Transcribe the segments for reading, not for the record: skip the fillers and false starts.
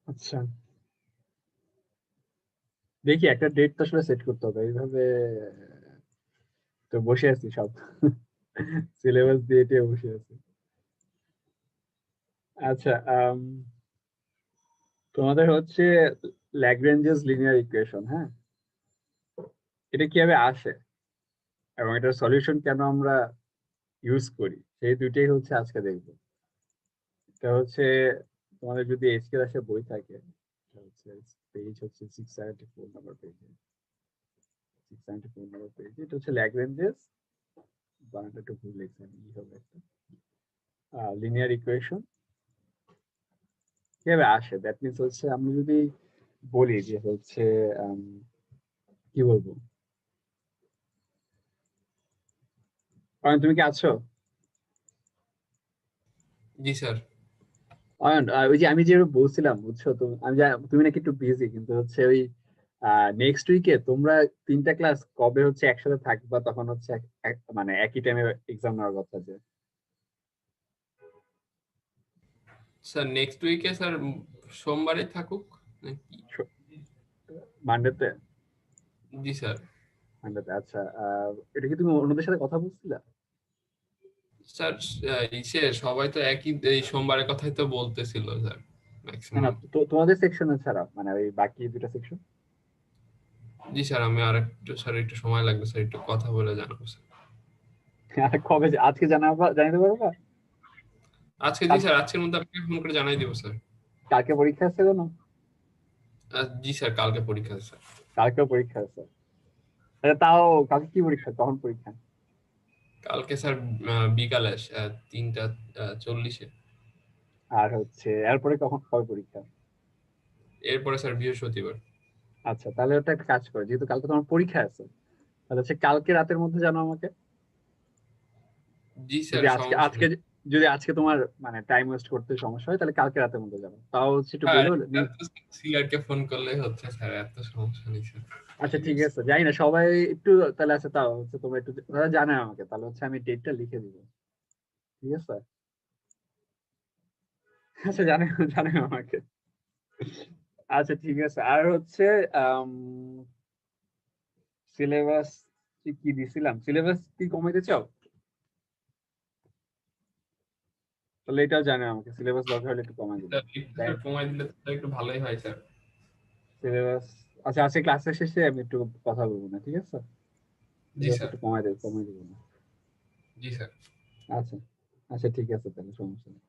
আচ্ছা, দেখি একটা ডেট তো আসলে সেট করতে হবে এইভাবে। তো বসে আছি সব সিলেবাস দিয়ে টিয়ে বসে আছি। আচ্ছা, তোমাদের হচ্ছে ল্যাগ্রেঞ্জেস লিনিয়ার ইকুয়েশন, হ্যাঁ, এটা কিভাবে আসে এবং এটার সলিউশন কেন আমরা ইউজ করি, সেই দুইটাই হচ্ছে আজকে দেখবো। এটা হচ্ছে তোমাদের যদি এইচকে দাসের বই থাকে, এটা হচ্ছে পেজ হচ্ছে 674 নম্বর পেজে, 674 নম্বর পেজে এটা হচ্ছে ল্যাগ্রেঞ্জেস, বানানটা একটু ভুল লিখছেন, ই হবে একটা লিনিয়ার ইকুয়েশন কিভাবে আসে। দ্যাট মিনস হচ্ছে আমি যদি বলি যে হচ্ছে আম, কি বলবো, অয়ন তুমি কি আছো? জি স্যার। অয়ন, ওই যে আমি যে বলছিলাম বুঝছো তো, তুমি নাকি একটু বিজি, কিন্তু হচ্ছে ওই নেক্সট উইকে তোমরা তিনটা ক্লাস কবে হচ্ছে একসাথে থাকবা, তখন হচ্ছে মানে একই টাইমে এক্সাম নেওয়ার কথা যে স্যার নেক্সট উইকে স্যার সোমবারে থাকুক নাকি? মানডেতে। জি স্যার। মানডেতে, আচ্ছা। এটা কি তুমি অন্যদের সাথে কথা বলছিলা? স্যার ইসে সবাই তো একই এই সোমবারের কথাই তো বলতেছিল স্যার না না, ম্যাক্সিমাম। তোমাদের সেকশনে ছাড়া, মানে ওই বাকি দুটা সেকশন। জি স্যার, আমি আর একটু স্যার একটু সময় লাগবে স্যার, একটু কথা বলে জানাবো স্যার। কবে আজকে জানাতে পারবা? আজকে জি কাল- স্যার, আজকের মধ্যে আপনাকে ফোন করে জানাই দিব স্যার। কালকে পরীক্ষা আছে কোনো? জি স্যার, কালকে পরীক্ষা আছে স্যার। কালকেও পরীক্ষা আছে? আচ্ছা, তাও কালকে কি পরীক্ষা, কখন পরীক্ষা? কালকে স্যার বিকালে 3টা 40-এ। আর হচ্ছে এরপরে কবে পরীক্ষা? এরপরে স্যার বৃহস্পতিবার। আচ্ছা, তাহলে ওটা একটা কাজ করো, যেহেতু কালকে তোমার পরীক্ষা আছে, তাহলে হচ্ছে কালকে রাতের মধ্যে জানো আমাকে। জি স্যার, যদি আজকে সমস্যা আজকে নেই। যদি আজকে তোমার মানে টাইম ওয়েস্ট করতে সমস্যা হয়, তাহলে কালকে রাতের মধ্যে জানো, তাও হচ্ছে একটু হ্যাঁ, বলো। সিআরকে ফোন করলেই হচ্ছে স্যার, এত সমস্যা নেই স্যার। আচ্ছা ঠিক আছে, জানি না সবাই একটু, তাহলে আছে তাও হচ্ছে তোমরা একটু তারা জানে আমাকে, তাহলে হচ্ছে আমি ডেটটা লিখে দিব। ঠিক আছে, আচ্ছা জানে, জানে আমাকে। আচ্ছা ঠিক আছে, আর হচ্ছে সিলেবাস কি দিছিলাম, সিলেবাস কি কমাইতে চাও? তাহলে এটাও জানে আমাকে, সিলেবাস দরকার হলে একটু কমাই দিবে। স্যার একটু স্যার কমাই দিলে তো একটু ভালোই হয় স্যার। সিলেবাস, আচ্ছা আজকে ক্লাসের শেষে আমি একটু কথা বলবো না, ঠিক আছে? জি সিলেবাস স্যার। একটু কমাই দেবো, কমাই দেবো না। জি স্যার। আচ্ছা, আচ্ছা ঠিক আছে, তাহলে সমস্যা নেই।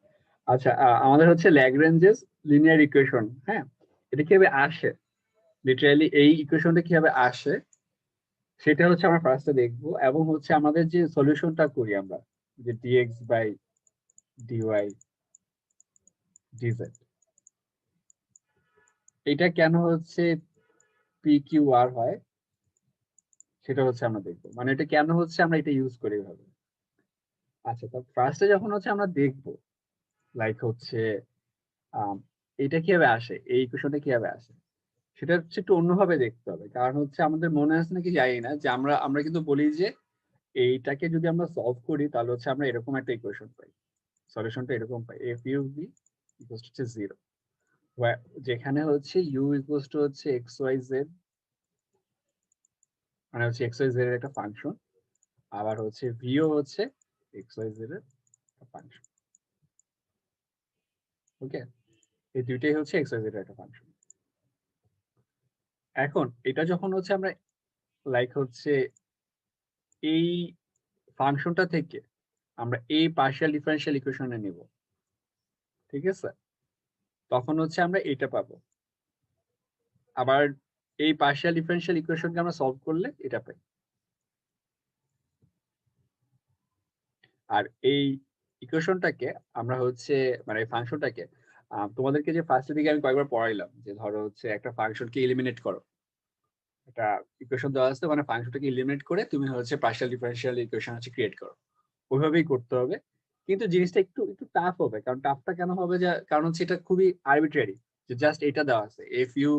আচ্ছা, আমাদের হচ্ছে ল্যাগ্রেঞ্জেস লিনিয়ার ইকুয়েশন, হ্যাঁ, এটা কিভাবে আসে, লিটারালি এই ইকুয়েশনটা কিভাবে আসে সেটা হচ্ছে আমরা ফার্স্টে দেখবো, এবং হচ্ছে আমাদের যে সলিউশনটা করি আমরা, যে ডিএক্স বাই ডিওয়াই ডিজেড, এটা কেন হচ্ছে পি কিউ আর হয়, সেটা হচ্ছে আমরা দেখবো, মানে এটা কেন হচ্ছে আমরা এটা ইউজ করি এভাবে। আচ্ছা, তো ফার্স্টে যখন হচ্ছে আমরা দেখবো, লাইক হচ্ছে আম, এটা কিভাবে আসে, এই ইকুয়েশনটা কিভাবে আসে, সেটা হচ্ছে একটু অন্যভাবে দেখতে হবে। কারণ হচ্ছে আমাদের মনে আছে নাকি জানি না, যে আমরা আমরা কিন্তু বলি যে এইটাকে যদি আমরা সলভ করি তাহলে হচ্ছে আমরা এরকম একটা ইকুয়েশন পাই, সলিউশনটা এরকম পাই, F U V equals to 0, যেখানে হচ্ছে ইউ ইকুয়ালস টু হচ্ছে এক্স ওয়াই জেড, মানে হচ্ছে এক্স ওয়াই জেড এর একটা ফাংশন, আবার হচ্ছে ভিও হচ্ছে এক্স ওয়াই জেড এর একটা ফাংশন। ওকে, এই দুইটাই হচ্ছে এক্স ওয়াই জেড এর একটা ফাংশন। এখন এটা যখন হচ্ছে আমরা লাইক হচ্ছে এই ফাংশনটা থেকে আমরা এই পার্শিয়াল ডিফারেন্সিয়াল ইকুয়েশনে নিব, ঠিক আছে, তখন হচ্ছে আমরা এটা পাবো। আবার এই পার্শিয়াল ডিফারেন্সিয়াল ইকুয়েশনকে আমরা সলভ করলে এটা পাই। আর এই ইকুয়েশনটাকে আমরা হচ্ছে মানে এই ফাংশনটাকে তোমাদেরকে যে ফার্স্টের দিকে আমি কয়েকবার পড়াইলাম, যে ধরো হচ্ছে একটা ফাংশনকে এলিমিনেট করো, একটা ইকুয়েশন দেওয়া আছে, মানে ফাংশনটাকে এলিমিনেট করে তুমি হচ্ছে পার্শিয়াল ডিফারেন্সিয়াল ইকুয়েশন হচ্ছে ক্রিয়েট করো, ওইভাবেই করতে হবে। কিন্তু জিনিসটা একটু একটু টাফ হবে, কারণ টাফটা কেন হবে, যে কারণ হচ্ছে এটা খুবই আরবিট্রারি, যে জাস্ট এটা দেওয়া আছে এফ ইউ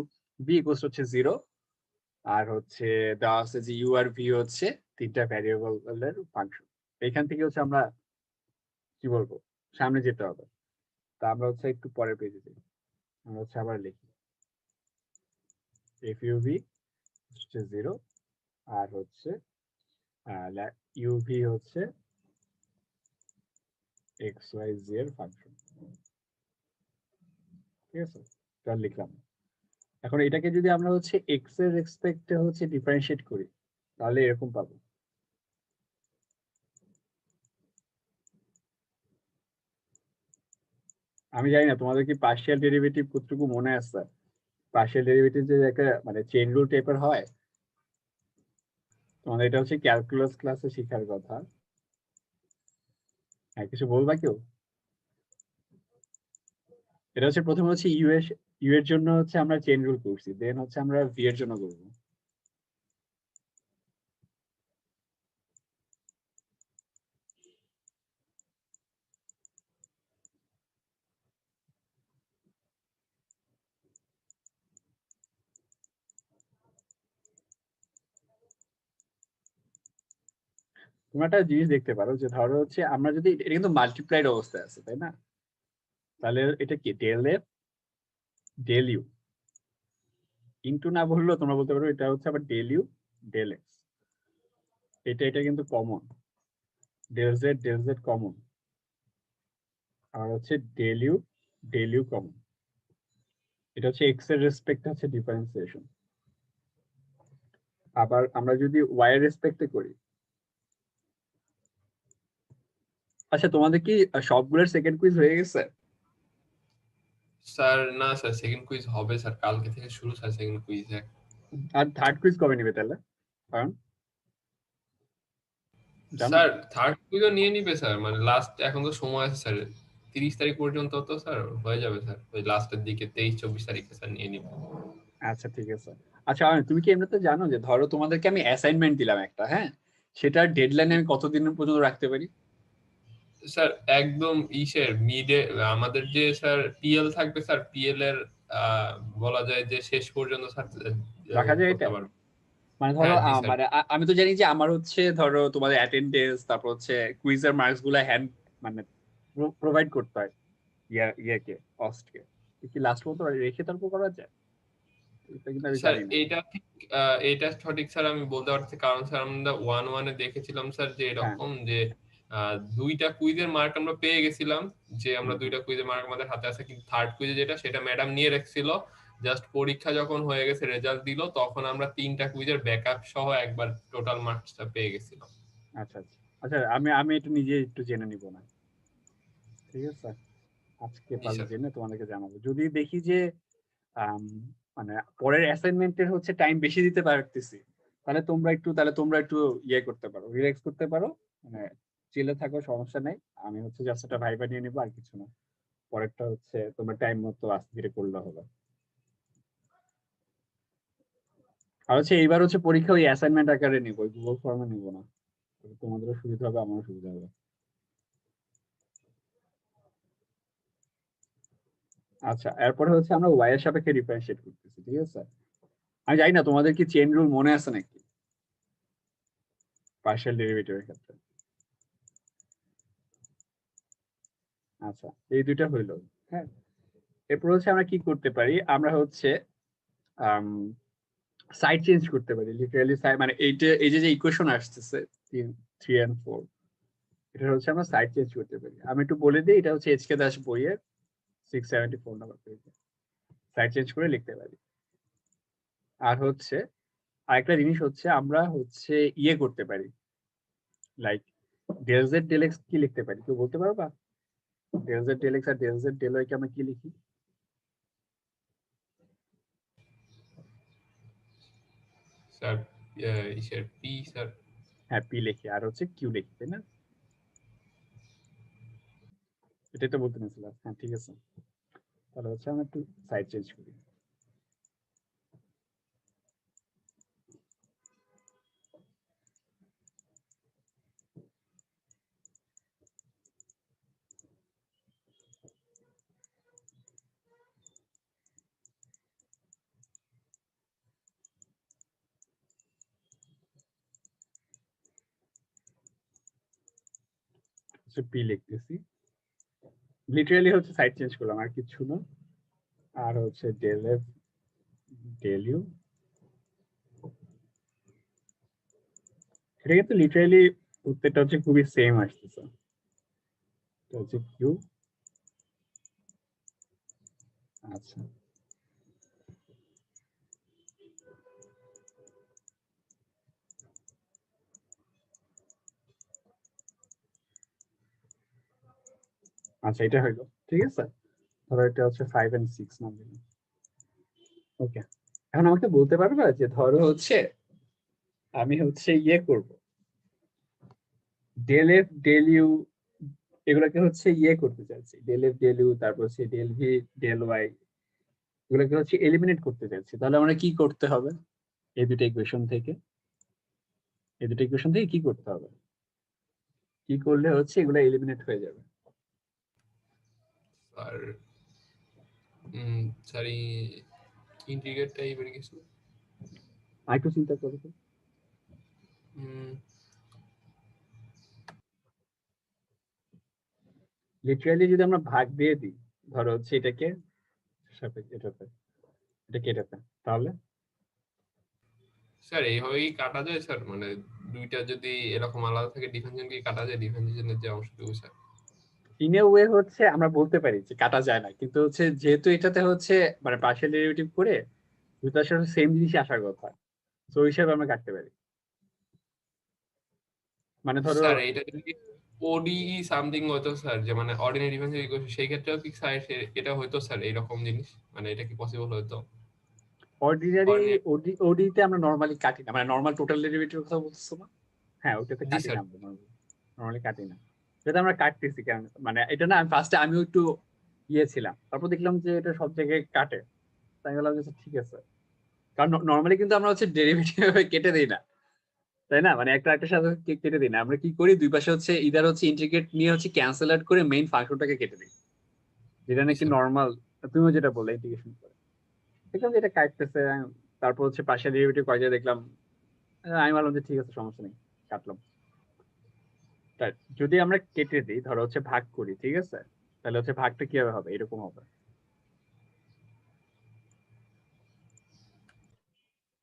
বি ইকুয়ালস হচ্ছে 0, আর হচ্ছে দেওয়া আছে যে ইউ আর ভি হচ্ছে তিনটা ভ্যারিয়েবল এর ফাংশন। এখান থেকে হচ্ছে আমরা কি বলবো, সামনে যেতে হবে। তা আমরা হচ্ছে একটু পরের পেজে যাই। আমরা হচ্ছে আবার লিখি FUV হচ্ছে 0 আর হচ্ছে UV হচ্ছে XYZ এর ফাংশন। ঠিক আছে, এটা লিখলাম। এখন এটাকে যদি আমরা হচ্ছে x এর রেসপেক্টে হচ্ছে ডিফারেন্সিয়েট করি তাহলে এরকম পাবো। আমি জানি না তোমাদের কি পার্শিয়াল ডেরিভেটিভ কতটুকু মনে আছে। পার্শিয়াল ডেরিভেটিভ যে একটা মানে চেইন রুল টাইপের হয়, তোমাদের এটা হচ্ছে ক্যালকুলাস ক্লাসে শেখার কথা। হ্যাঁ, কিছু বলবা কেউ? এটা হচ্ছে প্রথমে হচ্ছে ইউ এর জন্য হচ্ছে আমরা চেইন রুল করছি, দেন হচ্ছে আমরা ভি এর জন্য করবো। তোমরা একটা জিনিস দেখতে পারো যে ধরো হচ্ছে আমরা যদি এটা কিন্তু মাল্টিপ্লাইড অবস্থায় আছে তাই না, তাহলে এটা কি del F del U into না বললেও তোমরা বলতে পারো এটা হচ্ছে আবার ডেল ইউ ডেল এক্স। এটা কিন্তু কমন, ডেল জেড কমন, আর হচ্ছে ডেল ইউ কমন। এটা হচ্ছে এক্স এর রেসপেক্ট হচ্ছে ডিফারেন্সিয়েশন। আবার আমরা যদি ওয়াই এর রেসপেক্টে করি, আচ্ছা তোমাদের কি সবগুলোর সেকেন্ড কুইজ হয়ে গেছে? স্যার না স্যার, সেকেন্ড কুইজ হবে স্যার, কালকে থেকে শুরু স্যার সেকেন্ড কুইজ। আর থার্ড কুইজ কবে নিবে তাহলে? কারণ জানো? স্যার থার্ড কুইজও নিয়ে নিবে স্যার, মানে লাস্ট এখন তো সময় আছে স্যার, 30 তারিখ পর্যন্ত তো স্যার হয়ে যাবে স্যার, ওই লাস্টের দিকে 23-24 তারিখে স্যার নিয়ে নিবে। আচ্ছা ঠিক আছে। আচ্ছা তুমি কি এমনিতে জানো যে ধরো তোমাদেরকে আমি অ্যাসাইনমেন্ট দিলাম একটা, হ্যাঁ, সেটার ডেডলাইন আমি কতদিন পর্যন্ত রাখতে পারি? স্যার একদম ইসের মিডে আমাদের যে স্যার পিএল থাকবে স্যার, পিএল এর আহ, বলা যায় যে শেষ পর্যন্ত স্যার রাখা যায় এটা? করতে পারবো। মানে ধরো হ্যাঁ জি স্যার। মানে আমি তো জানি যে আমার হচ্ছে ধরো তোমাদের অ্যাটেন্ডেন্স তারপর হচ্ছে কুইজের মার্কস গুলা হ্যান্ড মানে প্রোভাইড করতে হয় ইয়াকে কস্টকে, কি লাস্ট পর্যন্ত রেখে তারপর করা যায়? এটা কিন্তু আমি স্যার জানি না। এটা ঠিক এটা সঠিক স্যার আমি বলতে পারছি, কারণ স্যার আমরা 1-1 দেখেছিলাম স্যার যে হ্যাঁ। এরকম যে দুইটা কুইজের মার্ক আমরা পেয়ে গেছিলাম, যে আমরা হুম, হুম। দুইটা কুইজের মার্ক আমাদের হাতে আছে, কিন্তু থার্ড কুইজে যেটা সেটা ম্যাডাম নিয়ে রাখছিল, জাস্ট পরীক্ষা যখন হয়ে গেছে রেজাল্ট দিল তখন আমরা তিনটা কুইজের ব্যাকআপ সহ একবার টোটাল মার্কসটা পেয়ে গেছিলাম। আচ্ছা আচ্ছা। আচ্ছা আমি আমি এটা নিজে একটু জেনে নিব না, ঠিক আছে? আজকে জি পারলে স্যার। জেনে তোমাদেরকে জানাবো। যদি দেখি যে আম, মানে পরের অ্যাসাইনমেন্টের হচ্ছে টাইম বেশি দিতে পারতেছি, তাহলে তোমরা একটু ইয়ে করতে পারো, রিল্যাক্স করতে পারো, মানে চিলে থাকো, সমস্যা নেই। আমি হচ্ছে জাস্ট একটা ভাইবা নিয়ে নিবো, আর কিছু না। পরেরটা হচ্ছে তোমার টাইম মতো আস্তে ধীরে করলে হবে। আর হচ্ছে এইবার হচ্ছে পরীক্ষা ওই অ্যাসাইনমেন্ট আকারে নিবো, ওই গুগল ফর্মে নিবো না। তোমাদেরও সুবিধা হবে, আমারও সুবিধা হবে। আচ্ছা, এরপরে হচ্ছে আমরা ওয়াই এর সাপেক্ষে ডিফারেন্সিয়েট করতেছি, ঠিক আছে? আমি জানি না তোমাদের কি চেইন রুল মনে আছে নাকি পার্শিয়াল ডেরিভেটিভের ক্ষেত্রে। আচ্ছা, এই দুইটা হইলো। হ্যাঁ, এরপর হচ্ছে আমরা কি করতে পারি, আমরা হচ্ছে সাইড চেঞ্জ করতে পারি লিটারালি। মানে এইটা এই যে যে ইকুয়েশন আসতেছে 3 আর 4, এটা হচ্ছে আমরা সাইড চেঞ্জ করতে পারি। আমি একটু বলে দিই, এটা হচ্ছে এইচ কে দাস বইয়ের 674 নাম্বার পেজে সাইড চেঞ্জ করে লিখতে পারি। আর হচ্ছে আরেকটা জিনিস হচ্ছে আমরা হচ্ছে ইয়ে করতে পারি, like del Z del X কি লিখতে পারি, কেউ বলতে পারবা? ডেল জেড ডেল এক্স আর ডেল জেড ডেল ওয়াই কে আমরা কি লিখি? স্যার ইসের পি স্যার। হ্যাঁ, পি লিখি আর হচ্ছে কিউ লিখি, তাই না? এটাই তো বলতে নিয়েছিলাম। হ্যাঁ ঠিক আছে, তাহলে হচ্ছে আমরা একটু সাইড চেঞ্জ করি। পি লিখতেছি, লিটারালি হচ্ছে সাইড চেঞ্জ করলাম, আর কিছু না। আর হচ্ছে ডেল এফ ডেল ইউ, এটা কিন্তু লিটারালি উত্তরটা হচ্ছে খুবই সেম আসতেছে, এটা হচ্ছে কিউ। আচ্ছা আচ্ছা এটা হইলো, ঠিক আছে। ধরো এটা হচ্ছে 5 and 6 নাম দিলাম। ওকে, এখন আমাকে বলতে পারবে যে ধরো হচ্ছে আমি হচ্ছে ইয়ে করব, ডেল এফ ডেল ইউ এগুলোকে হচ্ছে ইয়ে করতে চাইছি, ডেল এফ ডেল ইউ, তারপর হচ্ছে ডেল ভি ডেল ওয়াই, এগুলোকে হচ্ছে এলিমিনেট করতে চাইছি। তাহলে আমরা কি করতে হবে? এই দুটো ইকুয়েশন থেকে, এই দুটো ইকুয়েশন থেকে কি করতে হবে? কি করলে হচ্ছে এগুলো এলিমিনেট হয়ে যাবে? আর স্যার ইন্টিগ্রেট টাইপের কিছু আরেকটু চিন্তা করো তো। লিটারালি যদি আমরা ভাগ দিয়ে দিই, ধরো হচ্ছে এটাকে এটাতে, এটাকে এটাতে, তাহলে স্যার এইভাবে কি কাটা যায় স্যার? মানে দুইটা যদি এরকম আলাদা থাকে ডিফারেন্সিয়েশন কি কাটা যায় ডিফারেন্সিয়েশনের যে অংশটুকু স্যার? ইন এ ওয়ে হচ্ছে আমরা বলতে পারি যে কাটা যায় না, কিন্তু হচ্ছে যেহেতু এটাতে হচ্ছে মানে পার্শিয়াল ডেরিভেটিভ করে দুটার সাথে সেম জিনিসই আসার কথা, তো ওই হিসাবে আমরা কাটতে পারি। মানে ধরো স্যার এটা যদি ওডি সামথিং হতো স্যার, যে মানে অর্ডিনারি ডিফারেন্সিয়াল ইকুয়েশন, সেই ক্ষেত্রেও কি স্যার এটা হয়তো স্যার এইরকম জিনিস? মানে এটা কি পসিবল হতো? অর্ডিনারি অর্ডিনারি, ওডিতে আমরা নর্মালি কাটি না, মানে নর্মাল টোটাল ডেরিভেটিভের কথা বলছো না? হ্যাঁ ওটাতে জি কাটি না স্যার। আমরা, নর্মালি কাটি না। যেটা আমরা কাটতেছি কেন, মানে এটা না আমি ফার্স্টে আমিও একটু ইয়ে ছিলাম, তারপর দেখলাম যে এটা সব জায়গায় কাটে, তাই বললাম যে ঠিক আছে। কারণ নর্মালি কিন্তু আমরা হচ্ছে ডেরিভেটিভ কেটে দিই না, তাই না? মানে একটা একটা সাথে কেটে দিই না, আমরা কি করি দুই পাশে হচ্ছে ইদার হচ্ছে ইন্টিগ্রেট নিয়ে হচ্ছে ক্যান্সেল আউট করে মেইন ফাংশনটাকে কেটে দিই, যেটা জি নাকি স্যার। নর্মাল। তুমিও যেটা বললে ইন্টিগ্রেশন করে দেখলাম যে এটা কাটতেছে, তারপর হচ্ছে পার্শিয়াল ডেরিভেটিভ কয় জায়গায় দেখলাম, আমি ভাবলাম যে ঠিক আছে সমস্যা নেই, কাটলাম। তাই যদি আমরা কেটে দিই, ধরো হচ্ছে ভাগ করি, ঠিক আছে, তাহলে হচ্ছে ভাগটা কিভাবে হবে? এরকম হবে,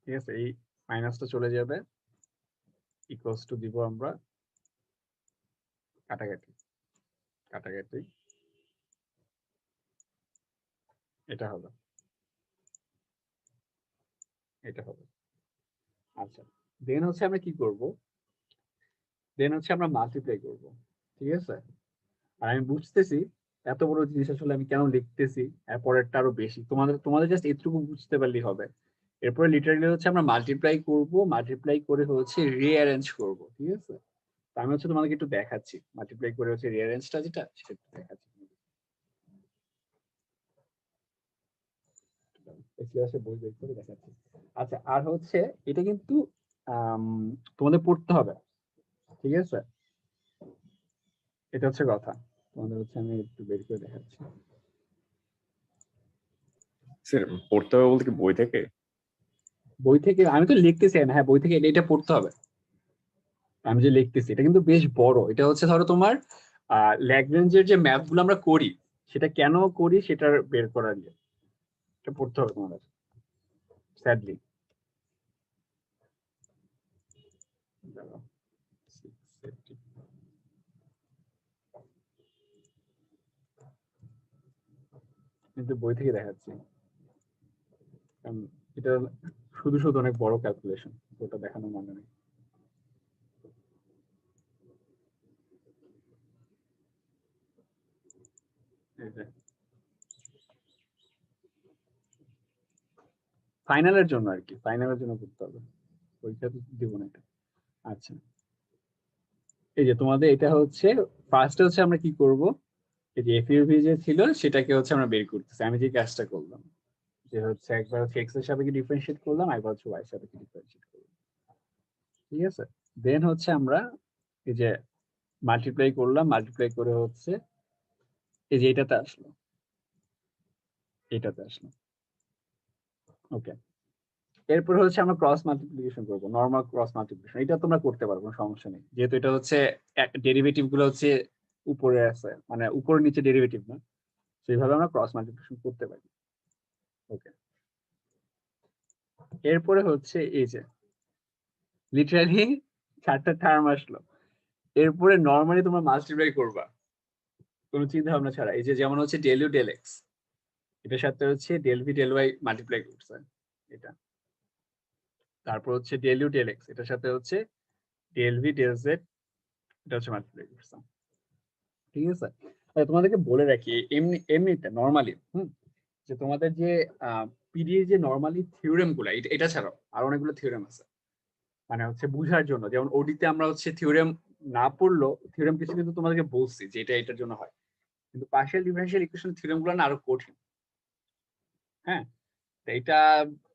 ঠিক আছে, এই মাইনাসটা চলে যাবে, ইকুয়ালস টু দিব আমরা কাটাকাটি, কাটাকাটি, এটা হবে, এটা হবে। আচ্ছা, দেন হচ্ছে আমরা কি করব? দেন হচ্ছে আমরা মাল্টিপ্লাই করব, ঠিক আছে। আর আমি বুঝতেছি এত বড় জিনিস আসলে আমি কেন লিখতেছি, এর পরেরটা আরো বেশি, তোমাদের তোমাদের জাস্ট এটুকু বুঝতে পারলেই হবে। এরপরে লিটারালি হচ্ছে আমরা মাল্টিপ্লাই করব, মাল্টিপ্লাই করে হচ্ছে রিঅ্যারেঞ্জ করব, ঠিক আছে। তো আমি হচ্ছে তোমাদেরকে একটু দেখাচ্ছি মাল্টিপ্লাই করে হচ্ছে রিঅ্যারেঞ্জটা যেটা সেটা একটু দেখাচ্ছি। ক্লাসে বই বের করে দেখাচ্ছি। আচ্ছা, আর হচ্ছে এটা কিন্তু আম, তোমাদের পড়তে হবে, ঠিক আছে, এটা হচ্ছে কথা। তোমাদের হচ্ছে আমি একটু বের করে দেখাচ্ছি। স্যার পড়তে হবে বলতে কি বই থেকে? বই থেকে আমি তো লিখতেছি না, হ্যাঁ বই থেকে এটা পড়তে হবে। আমি যে লিখতেছি এটা কিন্তু বেশ বড়, এটা হচ্ছে ধরো তোমার ল্যাগ্রেঞ্জের যে ম্যাথ গুলো আমরা করি সেটা কেন করি সেটার বের করার ইয়ে, এটা পড়তে হবে তোমাদের স্যাডলি। কিন্তু বই থেকে দেখাচ্ছি, কারণ এটা শুধু শুধু অনেক বড় ক্যালকুলেশন, ওটা দেখানোর মানে নেই। ফাইনালের জন্য আর কি, ফাইনালের জন্য করতে হবে, পরীক্ষা তো দিব না এটা। আচ্ছা, এই যে তোমাদের এটা হচ্ছে ফার্স্টে হচ্ছে আমরা কি করব, এই যে এফইউভি যে ছিল সেটাকে হচ্ছে আমরা বের করতেছি। আমি যে কাজটা করলাম যে হচ্ছে একবার হচ্ছে এক্স এর সাপেক্ষে ডিফারেন্সিয়েট করলাম, একবার হচ্ছে ওয়াই এর সাপেক্ষে ডিফারেন্সিয়েট করলাম, ঠিক আছে। দেন হচ্ছে আমরা এই যে মাল্টিপ্লাই করলাম, মাল্টিপ্লাই করে হচ্ছে এই যে এটাতে আসলো, এটাতে আসলো, ওকে। এরপর হচ্ছে আমরা ক্রস মাল্টিপ্লিকেশন করবো, নর্মাল ক্রস মাল্টিপ্লিকেশন, এটা তোমরা করতে পারো, কোনো সমস্যা নেই, যেহেতু এটা হচ্ছে ডেরিভেটিভ গুলো হচ্ছে উপরে আছে, মানে উপর নিচে ডেরিভেটিভ না, সেইভাবে আমরা ক্রস মাল্টিপ্লিকেশন করতে পারি। ওকে, এরপরে হচ্ছে এই যে লিটারালি 4টা টার্ম আসলো, এরপরে নরমালি তোমরা মাল্টিপ্লাই করবা কোনো চিন্তা ভাবনা ছাড়া। এই যে যেমন হচ্ছে ডেল ইউ ডেল এক্স, এটার সাথে হচ্ছে del V del Y multiply করছে এটা, তারপর হচ্ছে ডেল ইউ ডেল এক্স, এটার সাথে হচ্ছে ডেল ভি ডেল জেড, এটা হচ্ছে মাল্টিপ্লাই করছে। ঠিক আছে, তোমাদেরকে বলে রাখি এমনিতে নরমালি যে তোমাদের যে পিডি যে নরমালি থিওরেম গুলা, এটা ছাড়াও আর অনেকগুলো থিওরেম আছে, মানে হচ্ছে বুঝার জন্য। যেমন ওডিতে আমরা হচ্ছে থিওরেম না পড়লো, থিওরেম কিছু কিন্তু তোমাদেরকে বলছি যে এটা এটার জন্য হয়, কিন্তু পার্শিয়াল ডিফারেনশিয়াল ইকুয়েশন থিওরেম গুলো না আরো কঠিন। হ্যাঁ, তো এটা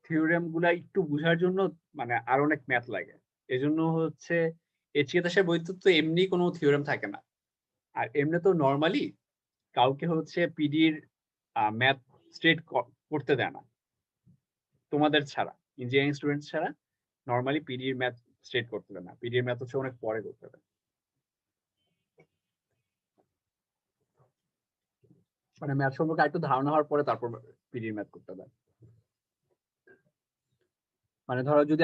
থিওরেম গুলা একটু বুঝার জন্য মানে আরো অনেক ম্যাথ লাগে। এজন্য হচ্ছে এচিকেতাসের বইতে তো এমনি কোনো থিওরেম থাকে না, আর এমনি তো নরমালি কাউকে হচ্ছে পিডির ম্যাথ স্ট্রেট করতে দেয় না, তোমাদের ছাড়া, ইঞ্জিনিয়ারিং স্টুডেন্ট ছাড়া নরমালি পিডির ম্যাথ স্ট্রেট করতে দেয় না, পিডির ম্যাথ হচ্ছে অনেক পরে করতে দেয়, মানে ম্যাথ সম্পর্কে একটু ধারণা হওয়ার পরে তারপর পিডির ম্যাথ করতে দেয়। মানে ধরো যদি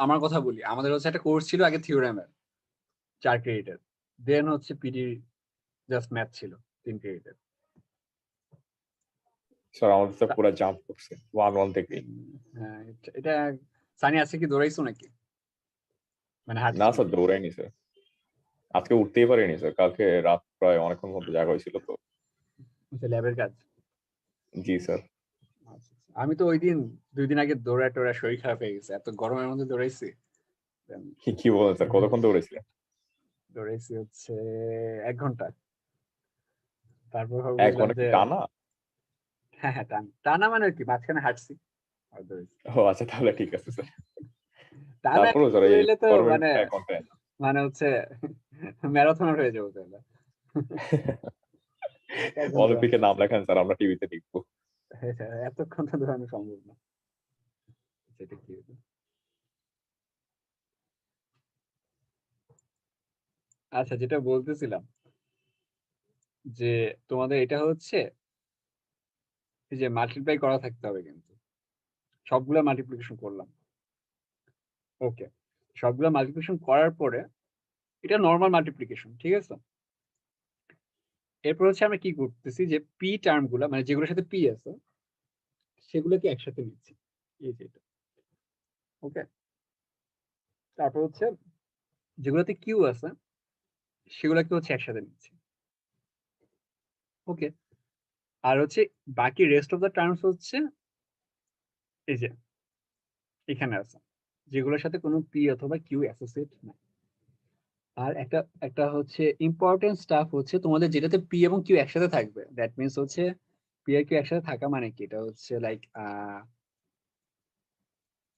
আমার কথা বলি, আমাদের হচ্ছে একটা কোর্স ছিল আগে থিওরেমের 4 ক্রেডিটের, দেন হচ্ছে পিডির জাস্ট ম্যাথ ছিল 3 ক্রেডিটের। স্যার আমাদের তো পুরো জাম্প করছে 1-1 থেকে। হ্যাঁ, এটা সানি আছে কি দৌড়াইছো নাকি? মানে না হাঁটছো? স্যার দৌড়াইনি স্যার, আজকে উঠতেই পারিনি স্যার, কালকে রাত প্রায় অনেকক্ষণ মতো জাগা হয়েছিল তো। ল্যাবের কাজ? জি স্যার। আচ্ছা, আমি তো ওই দিন 2 দিন আগে দৌড়া টোড়া শরীর খারাপ হয়ে গেছে, এত গরমের মধ্যে দৌড়াইছি। কি বলেন স্যার, কতক্ষণ দৌড়েছিলেন? দৌড়াইছি হচ্ছে 1 ঘন্টা, তারপর 1 বুঝলাম ঘন্টা যে কি টানা? হ্যাঁ হ্যাঁ টানা মানে কি মাঝখানে হাঁটছি আর দৌড়াইছি। ও আচ্ছা, তাহলে ঠিক আছে স্যার। টানা তারপরেও স্যার এই দৌড়াইলে তো গরমের মানে 1 ঘন্টা মানে হচ্ছে ম্যারাথনার হয়ে যাবো তাহলে। একদম দৌড়ানো অলিম্পিকে নাম লেখান স্যার, আমরা টিভিতে দেখবো। এতক্ষণ তো দৌড়ানো সম্ভব না। সেটা কি হলো? আচ্ছা, যেটা বলতেছিলাম যে তোমাদের এটা হচ্ছে এই যে মাল্টিপ্লাই করা থাকতে হবে, কিন্তু সবগুলা মাল্টিপ্লিকেশন করলাম। ওকে, সবগুলা মাল্টিপ্লিকেশন করার পরে এটা নরমাল মাল্টিপ্লিকেশন, ঠিক আছে। এরপর হচ্ছে আমরা কি করতেছি যে পি টার্ম গুলা, মানে যেগুলোর সাথে পি আছে সেগুলোকে একসাথে নিচ্ছি, এই যে এটা। ওকে, তারপর হচ্ছে যেগুলোতে কিউ আছে সেগুলোকে হচ্ছে একসাথে নিচ্ছি। ওকে, আর হচ্ছে বাকি রেস্ট অফ দ্য টার্মস হচ্ছে এই যে এখানে আছে, যেগুলোর সাথে কোনো পি অথবা কিউ অ্যাসোসিয়েট না। আর একটা একটা হচ্ছে ইম্পর্টেন্ট স্টাফ হচ্ছে তোমাদের যেটাতে পি এবং কিউ একসাথে থাকবে, দ্যাট মিনস হচ্ছে পি আর কিউ একসাথে থাকা মানে কি, এটা হচ্ছে like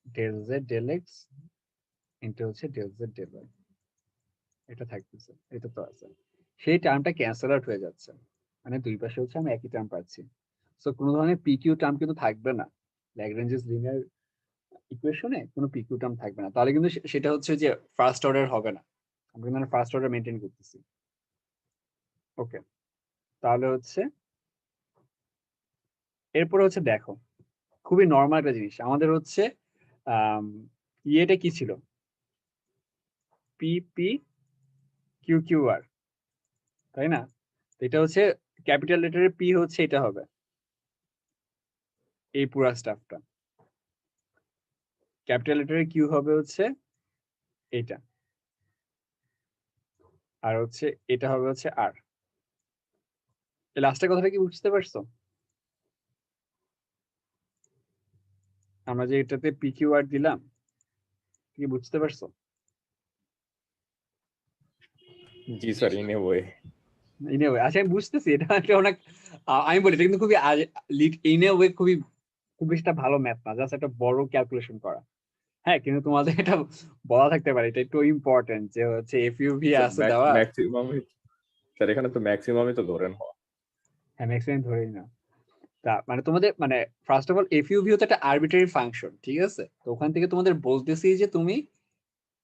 del Z del X into হচ্ছে ডেল জেড ডেল ওয়াই, এটা থাকতেছে, এটা তো আছে। সেই টার্মটা ক্যান্সেল আউট হয়ে যাচ্ছে, মানে দুই পাশে হচ্ছে আমি একই টার্ম পাচ্ছি। সো কোনো ধরনের পি কিউ টার্ম কিন্তু থাকবে না, ল্যাগ্রেঞ্জেস লিনিয়ার ইকুয়েশনে কোনো পি কিউ টার্ম থাকবে না, তাহলে কিন্তু সেটা হচ্ছে যে ফার্স্ট অর্ডার হবে না, আমরা কিন্তু ফার্স্ট অর্ডার মেনটেন করতেছি। ওকে, তাহলে হচ্ছে এরপরে হচ্ছে দেখো খুবই নর্মাল একটা জিনিস আমাদের হচ্ছে ইয়েটা কি ছিল, P P Q Q R, তাই না? এটা হচ্ছে ক্যাপিটাল লেটারের পি হচ্ছে এটা হবে এই পুরা স্টাফটা, ক্যাপিটাল লেটারের কিউ হবে হচ্ছে এটা, আর হচ্ছে এটা হবে হচ্ছে আর। এই লাস্টের কথাটা কি বুঝতে পারছো? আমরা যে এটাতে পি কিউ আর দিলাম, কি বুঝতে পারছো? জি স্যার, ইন এ ওয়ে। ইনে ওয়ে, আচ্ছা আমি বুঝতেছি, এটা একটা অনেক আমি বলি এটা কিন্তু খুবই ইনে ওয়ে খুবই খুব বেশি একটা ভালো ম্যাথ না, জাস্ট একটা বড় ক্যালকুলেশন করা। হ্যাঁ, কিন্তু তোমাদের এটা বলা থাকতে পারে, এটা একটু ইম্পর্টেন্ট যে হচ্ছে এফইউভি আছে দেওয়া। ম্যাক্সিমামই স্যার, এখানে তো ম্যাক্সিমামই তো ধরেন হওয়া। হ্যাঁ, ম্যাক্সিমাম ধরেই না। তা মানে তোমাদের মানে ফার্স্ট অফ অল এফইউভি হচ্ছে একটা আরবিট্রারি ফাংশন, ঠিক আছে। তো ওখান থেকে তোমাদের বলতেছি যে তুমি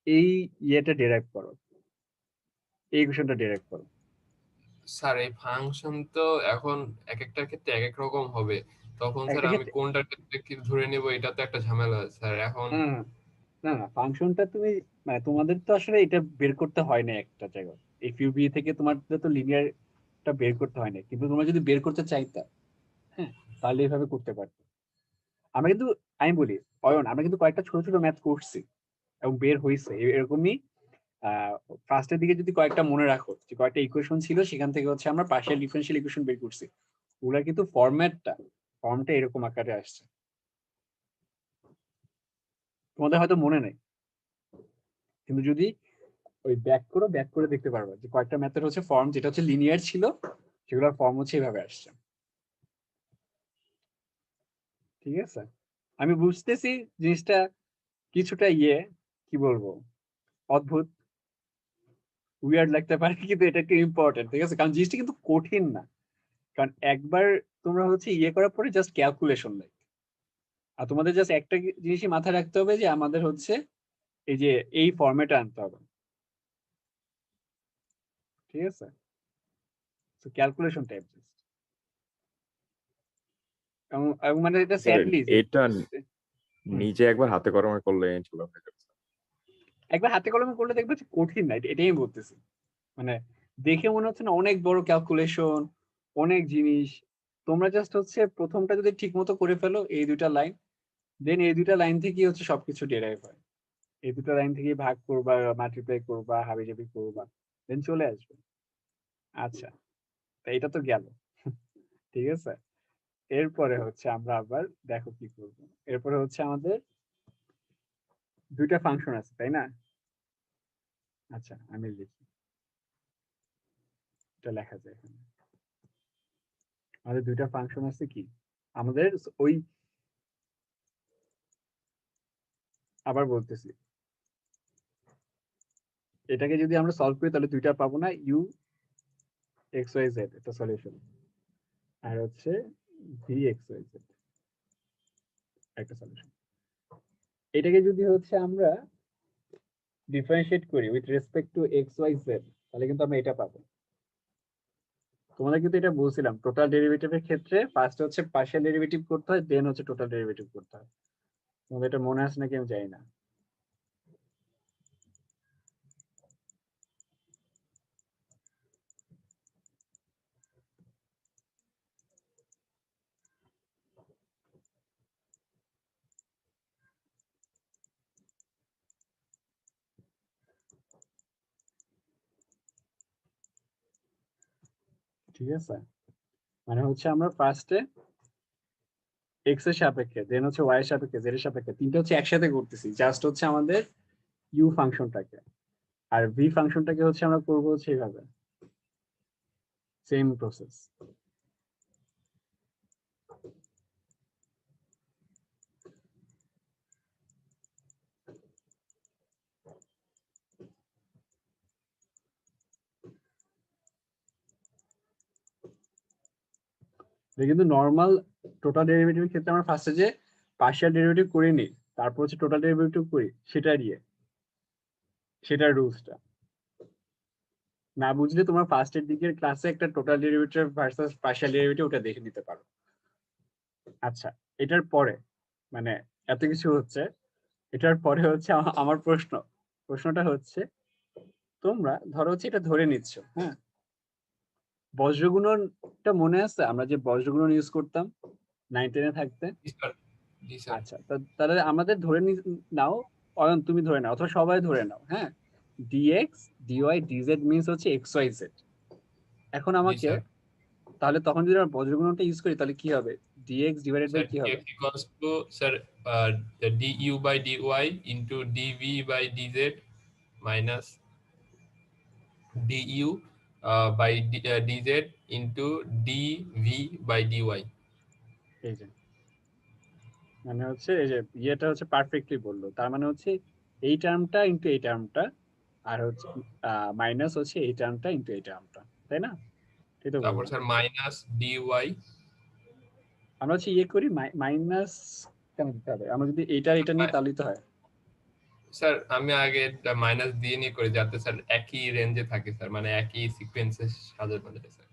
এই ইয়েটা ডিরাইভ করো, এই ইকুয়েশনটা ডিরাইভ করো। স্যার এই ফাংশন তো এখন এক একটার ক্ষেত্রে এক এক রকম হবে, তখন স্যার একটা আমি ক্ষেত্রে কোনটা কি ধরে নিব, এটা তো একটা ঝামেলা আছে স্যার এখন। না না না না ফাংশনটা তুমি মানে তোমাদের তো আসলে এটা বের করতে হয় না একটা জায়গায়, এই কিউ বি থেকে তোমাদের তো লিনিয়ারটা বের করতে হয় না, কিন্তু তোমরা যদি বের করতে চাইতা, হ্যাঁ, তাহলে এইভাবে করতে পারতো। আমরা কিন্তু, আমি বলি অয়ন, আমরা কিন্তু কয়েকটা ছোট ছোট ম্যাথ করছি এবং বের হয়েছে এরকমই। ফার্স্টের দিকে যদি কয়েকটা মনে রাখো, যে কয়েকটা ইকুয়েশন ছিল, সেখান থেকে হচ্ছে আমরা পার্শিয়াল ডিফারেন্সিয়াল ইকুয়েশন বের করছি। ওগুলা কিন্তু ফর্মটা এরকম আকারে আসছে, তোমাদের হয়তো মনে নেই, কিন্তু যদি ওই ব্যাক করে দেখতে পারবা যে কয়েকটা ম্যাথের হচ্ছে ফর্ম যেটা হচ্ছে লিনিয়ার ছিল, সেগুলোর ফর্ম হচ্ছে এইভাবে আসছে। ঠিক আছে, আমি বুঝতেছি জিনিসটা কিছুটা কি বলবো, অদ্ভুত, উইয়ার্ড লাগতে পারে, কিন্তু এটা একটু ইম্পর্টেন্ট। ঠিক আছে, কারণ জিনিসটা কিন্তু কঠিন না, কারণ একবার তোমরা হচ্ছে করার পরে জাস্ট ক্যালকুলেশন লাগে। আর তোমাদের জাস্ট একটা জিনিসই মাথায় রাখতে হবে, যে আমাদের হচ্ছে এই যে এই ফর্মেটে আনতে হবে। ঠিক আছে, তো ক্যালকুলেশন টাইপ জাস্ট, এবং মানে এটা স্যার স্যাডলি যে এটা হুম, নিজে একবার হাতে কলমে করলে ইনশাল্লাহ হয়ে যাবে। একবার হাতে কলমে করলে দেখবে যে কঠিন না, এটাই আমি বলতেছি। মানে দেখে মনে হচ্ছে না অনেক বড় ক্যালকুলেশন, অনেক জিনিস। তোমরা জাস্ট হচ্ছে প্রথমটা যদি ঠিক মতো করে ফেলো, এই দুইটা লাইন, দেন এই দুইটা লাইন থেকেই হচ্ছে সবকিছু ডেরাইভ হয়। এই দুটো লাইন থেকে ভাগ করবা, মাল্টিপ্লাই করবা, হাবিজাবি করবা, দেন চলে আসবে। আচ্ছা, তা এটা তো গেল। ঠিক আছে, এরপরে হচ্ছে আমরা আবার দেখো কি করব। এরপরে হচ্ছে আমাদের দুইটা ফাংশন আছে, তাই না? আচ্ছা, আমি লিখি, এটা লেখা যায় এখানে। আমাদের দুইটা ফাংশন আছে, কি আমাদের ওই, আবার বলতেছি, এটাকে যদি আমরা সলভ করি তাহলে দুইটা পাবো না, ইউ এক্স ওয়াই জেড এটা সলিউশন, আর হচ্ছে ভি এক্স ওয়াই জেড একটা সলিউশন। এটাকে যদি হচ্ছে আমরা ডিফারেন্সিয়েট করি with respect to X Y Z, তাহলে কিন্তু আমরা এটা পাবো। তোমাদের কিন্তু এটা বলছিলাম, টোটাল ডেরিভেটিভের ক্ষেত্রে ফার্স্ট হচ্ছে পার্শিয়াল ডেরিভেটিভ করতে হয়, দেন হচ্ছে টোটাল ডেরিভেটিভ করতে হয়। তোমাদের এটা মনে আছে নাকি আমি জানি না। ঠিক আছে, মানে হচ্ছে আমরা ফার্স্টে এক্স এর সাপেক্ষে, দেন হচ্ছে ওয়াই এর সাপেক্ষে, জেড এর সাপেক্ষে, তিনটা হচ্ছে একসাথে করতেছি জাস্ট হচ্ছে আমাদের ইউ ফাংশনটাকে, আর ভি ফাংশনটাকে হচ্ছে আমরা করবো হচ্ছে এইভাবে, সেম প্রসেস। কিন্তু নর্মাল টোটাল ডেরিভেটিভের ক্ষেত্রে আমরা ফার্স্টে যে পার্শিয়াল ডেরিভেটিভ করে নিই, তারপর হচ্ছে টোটাল ডেরিভেটিভ করি, সেটার রুলসটা না বুঝলে তোমার ফার্স্টের দিকের ক্লাসে একটা total derivative versus partial derivative ওটা দেখে নিতে পারো। আচ্ছা, এটার পরে মানে এত কিছু হচ্ছে, এটার পরে হচ্ছে আমার প্রশ্নটা হচ্ছে, তোমরা ধরো হচ্ছে এটা ধরে নিচ্ছ, হ্যাঁ, বজ্রগুণনটা মনে আছে আমরা যে বজ্রগুণন ইউজ করতাম 9-10 থাকতে? জি স্যার, জি স্যার। আচ্ছা, তাহলে আমাদের ধরে নাও, অয়ন তুমি ধরে নাও, অথবা সবাই ধরে নাও, হ্যাঁ, dx dy dz মিন্স হচ্ছে এক্স ওয়াই জেড। এখন জি আমাকে, স্যার। তাহলে তখন যদি আমরা বজ্রগুণনটা ইউজ করি তাহলে কি হবে, dx ডিভাইডেড বাই স্যার কি হবে? dx equals to sir du by dy into dv by dz minus du by dz into dv by dy। এই যে, মানে হচ্ছে এই যে ইয়েটা হচ্ছে পারফেক্টলি বললো, তার মানে হচ্ছে এই টার্মটা ইনটু এই টার্মটা, আর হচ্ছে মাইনাস হচ্ছে এই টার্মটা ইনটু এই টার্মটা, তাই না? ঠিক তো তারপর বললাম। Sir minus dy। আমরা হচ্ছে করি, মাইনাস কেন দিতে হবে, আমরা যদি এটা নিই তাহলেই তো হয়। স্যার আমি আগে মাইনাস দিয়ে নিয়ে করি যাতে স্যার একই রেঞ্জে থাকে স্যার, মানে একই সিকোয়েন্সে সাজানো যায় স্যার।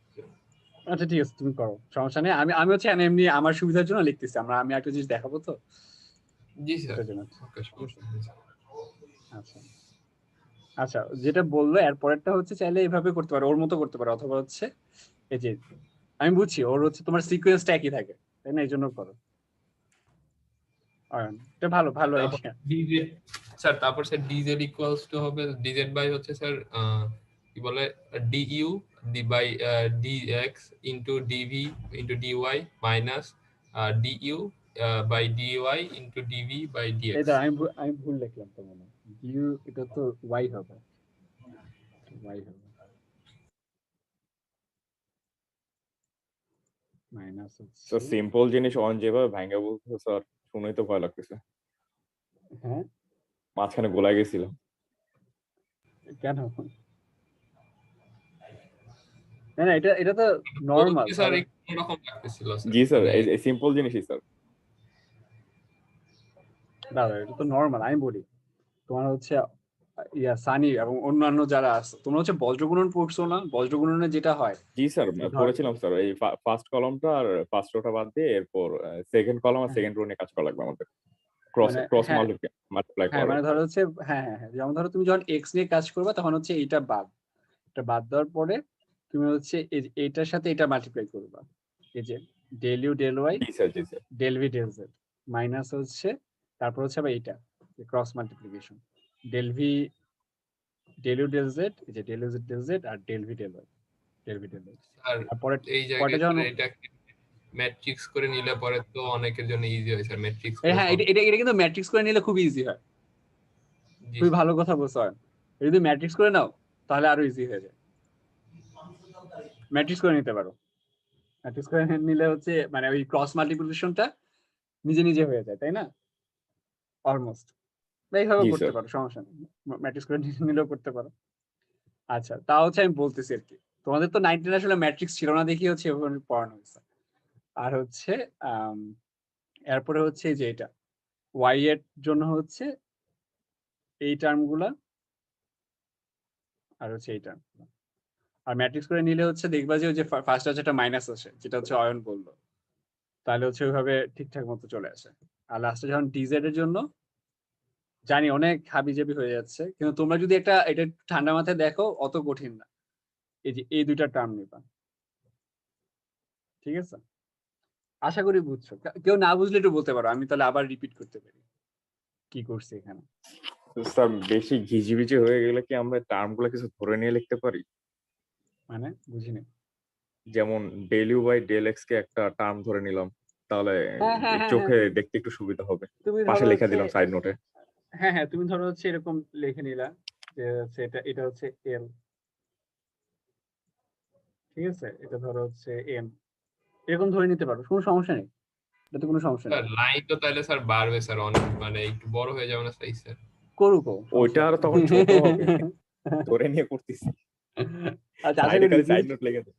আচ্ছা ঠিক আছে, তুমি করো, সমস্যা নেই। আমি আমি হচ্ছে এমনি আমার সুবিধার জন্য লিখতেছি। আমি একটা জিনিস দেখাবো তো, জি স্যার, এটার জন্য। ওকে, সমস্যা নেই স্যার। আচ্ছা আচ্ছা, যেটা বললো এর পরেরটা হচ্ছে চাইলে এইভাবে করতে পারো, ওর মতো করতে পারো, অথবা হচ্ছে এই যে আমি বুঝছি ওর হচ্ছে তোমার সিকোয়েন্সটা একই থাকে, তাই না? এই জন্য করো। এটা ভালো ভালো তারপর আইডিয়া। ডিজেড স্যার, তারপর স্যার ডিজেড ইকুয়ালস টু হবে ডিজেড বাই হচ্ছে স্যার কি বলে D U D by D X into D V into D Y minus D U by D Y into D V by এই ডিএক্স। দাঁড়া, আমি ভুল লিখলাম তো মনে হয়। ডিউ, এটা তো ওয়াই হবে, ওয়াই হবে মাইনাস হচ্ছে, স্যার সিম্পল জিনিস অন যেভাবে ভাঙ্গা বলছে স্যার, শুনেই তো ভয় লাগতেছে, হ্যাঁ মাঝখানে গোলাই গেছিলাম। কেন? না না, এটা এটা তো নর্মাল। স্যার একটু রকম লাগতেছিল স্যার, জি স্যার, মানে এই সিম্পল জিনিসই স্যার। দাদা এটা তো নর্মাল, আমি বলি তোমার হচ্ছে সানি এবং অন্যান্য যারা আছে, তোমরা হচ্ছে বজ্রগুণন পড়ছো না? বজ্রগুণনে যেটা হয় জি স্যার, যে ধর, পড়েছিলাম স্যার। এই ফার্স্ট কলমটা আর ফার্স্ট রোটা বাদ দিয়ে এরপর সেকেন্ড কলম আর হ্যাঁ, সেকেন্ড রো নিয়ে কাজ করা লাগবে আমাদের, ক্রস মানে ক্রস হ্যাঁ মাল্টিপ্লাই হ্যাঁ, করা মানে লাগবে। ধরো হচ্ছে হ্যাঁ হ্যাঁ হ্যাঁ, যেমন ধরো তুমি যখন এক্স নিয়ে কাজ করবে তখন হচ্ছে এটা বাদ দেওয়ার পরে তুমি হচ্ছে এইটার সাথে এটা মাল্টিপ্লাই করবা। এই যে ডেল ইউ ডেল ওয়াই জি স্যার, জি sir. Del V del Z minus হচ্ছে, তারপর হচ্ছে আবার এইটা cross multiplication, del V del U del Z, এই যে del U Z del Z আর del V del Y del V del Y. Sir তারপরে এই পরেরটা জায়গায় যখন, স্যার এটা ম্যাট্রিক্স করে নিলে পরে তো অনেকের জন্য ইজি হয় স্যার, ম্যাট্রিক্স করে হ্যাঁ সলভ। এটা এটা এটা কিন্তু ম্যাট্রিক্স করে নিলে খুবই ইজি হয়। জি খুবই স্যার। ভালো কথা বলছো। এটা যদি ম্যাট্রিক্স করে নাও তাহলে আরো ইজি হয়ে যায়। ম্যাট্রিক্স করে নিতে পারো, ম্যাট্রিক্স করে নিলে হচ্ছে মানে ওই ক্রস মাল্টিপ্লিকেশনটা নিজে নিজে হয়ে যায়, তাই না? অলমোস্ট এইভাবে জি করতে স্যার। পারো, সমস্যা নেই। ম্যাট্রিক্স করে নিলেও করতে পারো। আচ্ছা তাও হচ্ছে আমি বলতেছি আর কি, তোমাদের তো 19 আসলে ম্যাট্রিক্স ছিল না দেখি হচ্ছে এভাবে পড়ানো হয়েছে। আর হচ্ছে আম, এরপরে হচ্ছে যে এটা ওয়াই এর জন্য হচ্ছে এই টার্মগুলা, আর হচ্ছে এই টার্ম। আর ম্যাট্রিক্স করে নিলে হচ্ছে দেখবা যে ওই যে ফার্স্ট আছে একটা মাইনাস আসে, যেটা হচ্ছে অয়ন বললো, তাহলে হচ্ছে ওইভাবে ঠিকঠাক মতো চলে আসে। আর লাস্টে যখন ডিজেড এর জন্য, জানি অনেক হাবিজাবি হয়ে যাচ্ছে, কিন্তু তোমরা যদি এটা একটু ঠান্ডা মাথায় দেখো অত কঠিন না। এই যে এই দুইটা টার্ম নিবা, ঠিক আছে? আশা করি বুঝছো। কেউ না বুঝলে একটু বলতে পারো, আমি তাহলে আবার রিপিট করতে পারি কি করছি এখানে। স্যার বেশি ঘিজিবিজি হয়ে গেলে কি আমরা টার্ম গুলো কিছু ধরে নিয়ে লিখতে পারি? মানে বুঝিনি। যেমন del U by del X কে একটা টার্ম ধরে নিলাম, তাহলে হ্যাঁ হ্যাঁ হ্যাঁ হ্যাঁ, চোখে দেখতে একটু সুবিধা হবে। তুমি পাশে ধরো লেখা হচ্ছে, দিলাম সাইড নোটে। হ্যাঁ হ্যাঁ তুমি ধরো হচ্ছে এরকম লিখে নিলা যে হচ্ছে এটা এটা হচ্ছে এল, ঠিক আছে? এটা ধরো হচ্ছে এম, এরকম ধরে নিতে পারো, কোনো সমস্যা নেই, এটাতে কোনো সমস্যা নেই। স্যার লাইন তো তাহলে স্যার বাড়বে স্যার, অনেক মানে একটু বড় হয়ে যাবে না সাইজ স্যার? করুকো, সমস্যা ওইটা আর নেই। তখন ছোট হবে, ধরে নিয়ে করতেছি। আচ্ছা আশা সাইডে করি খালি যদি সাইড নোট লিখে দেব।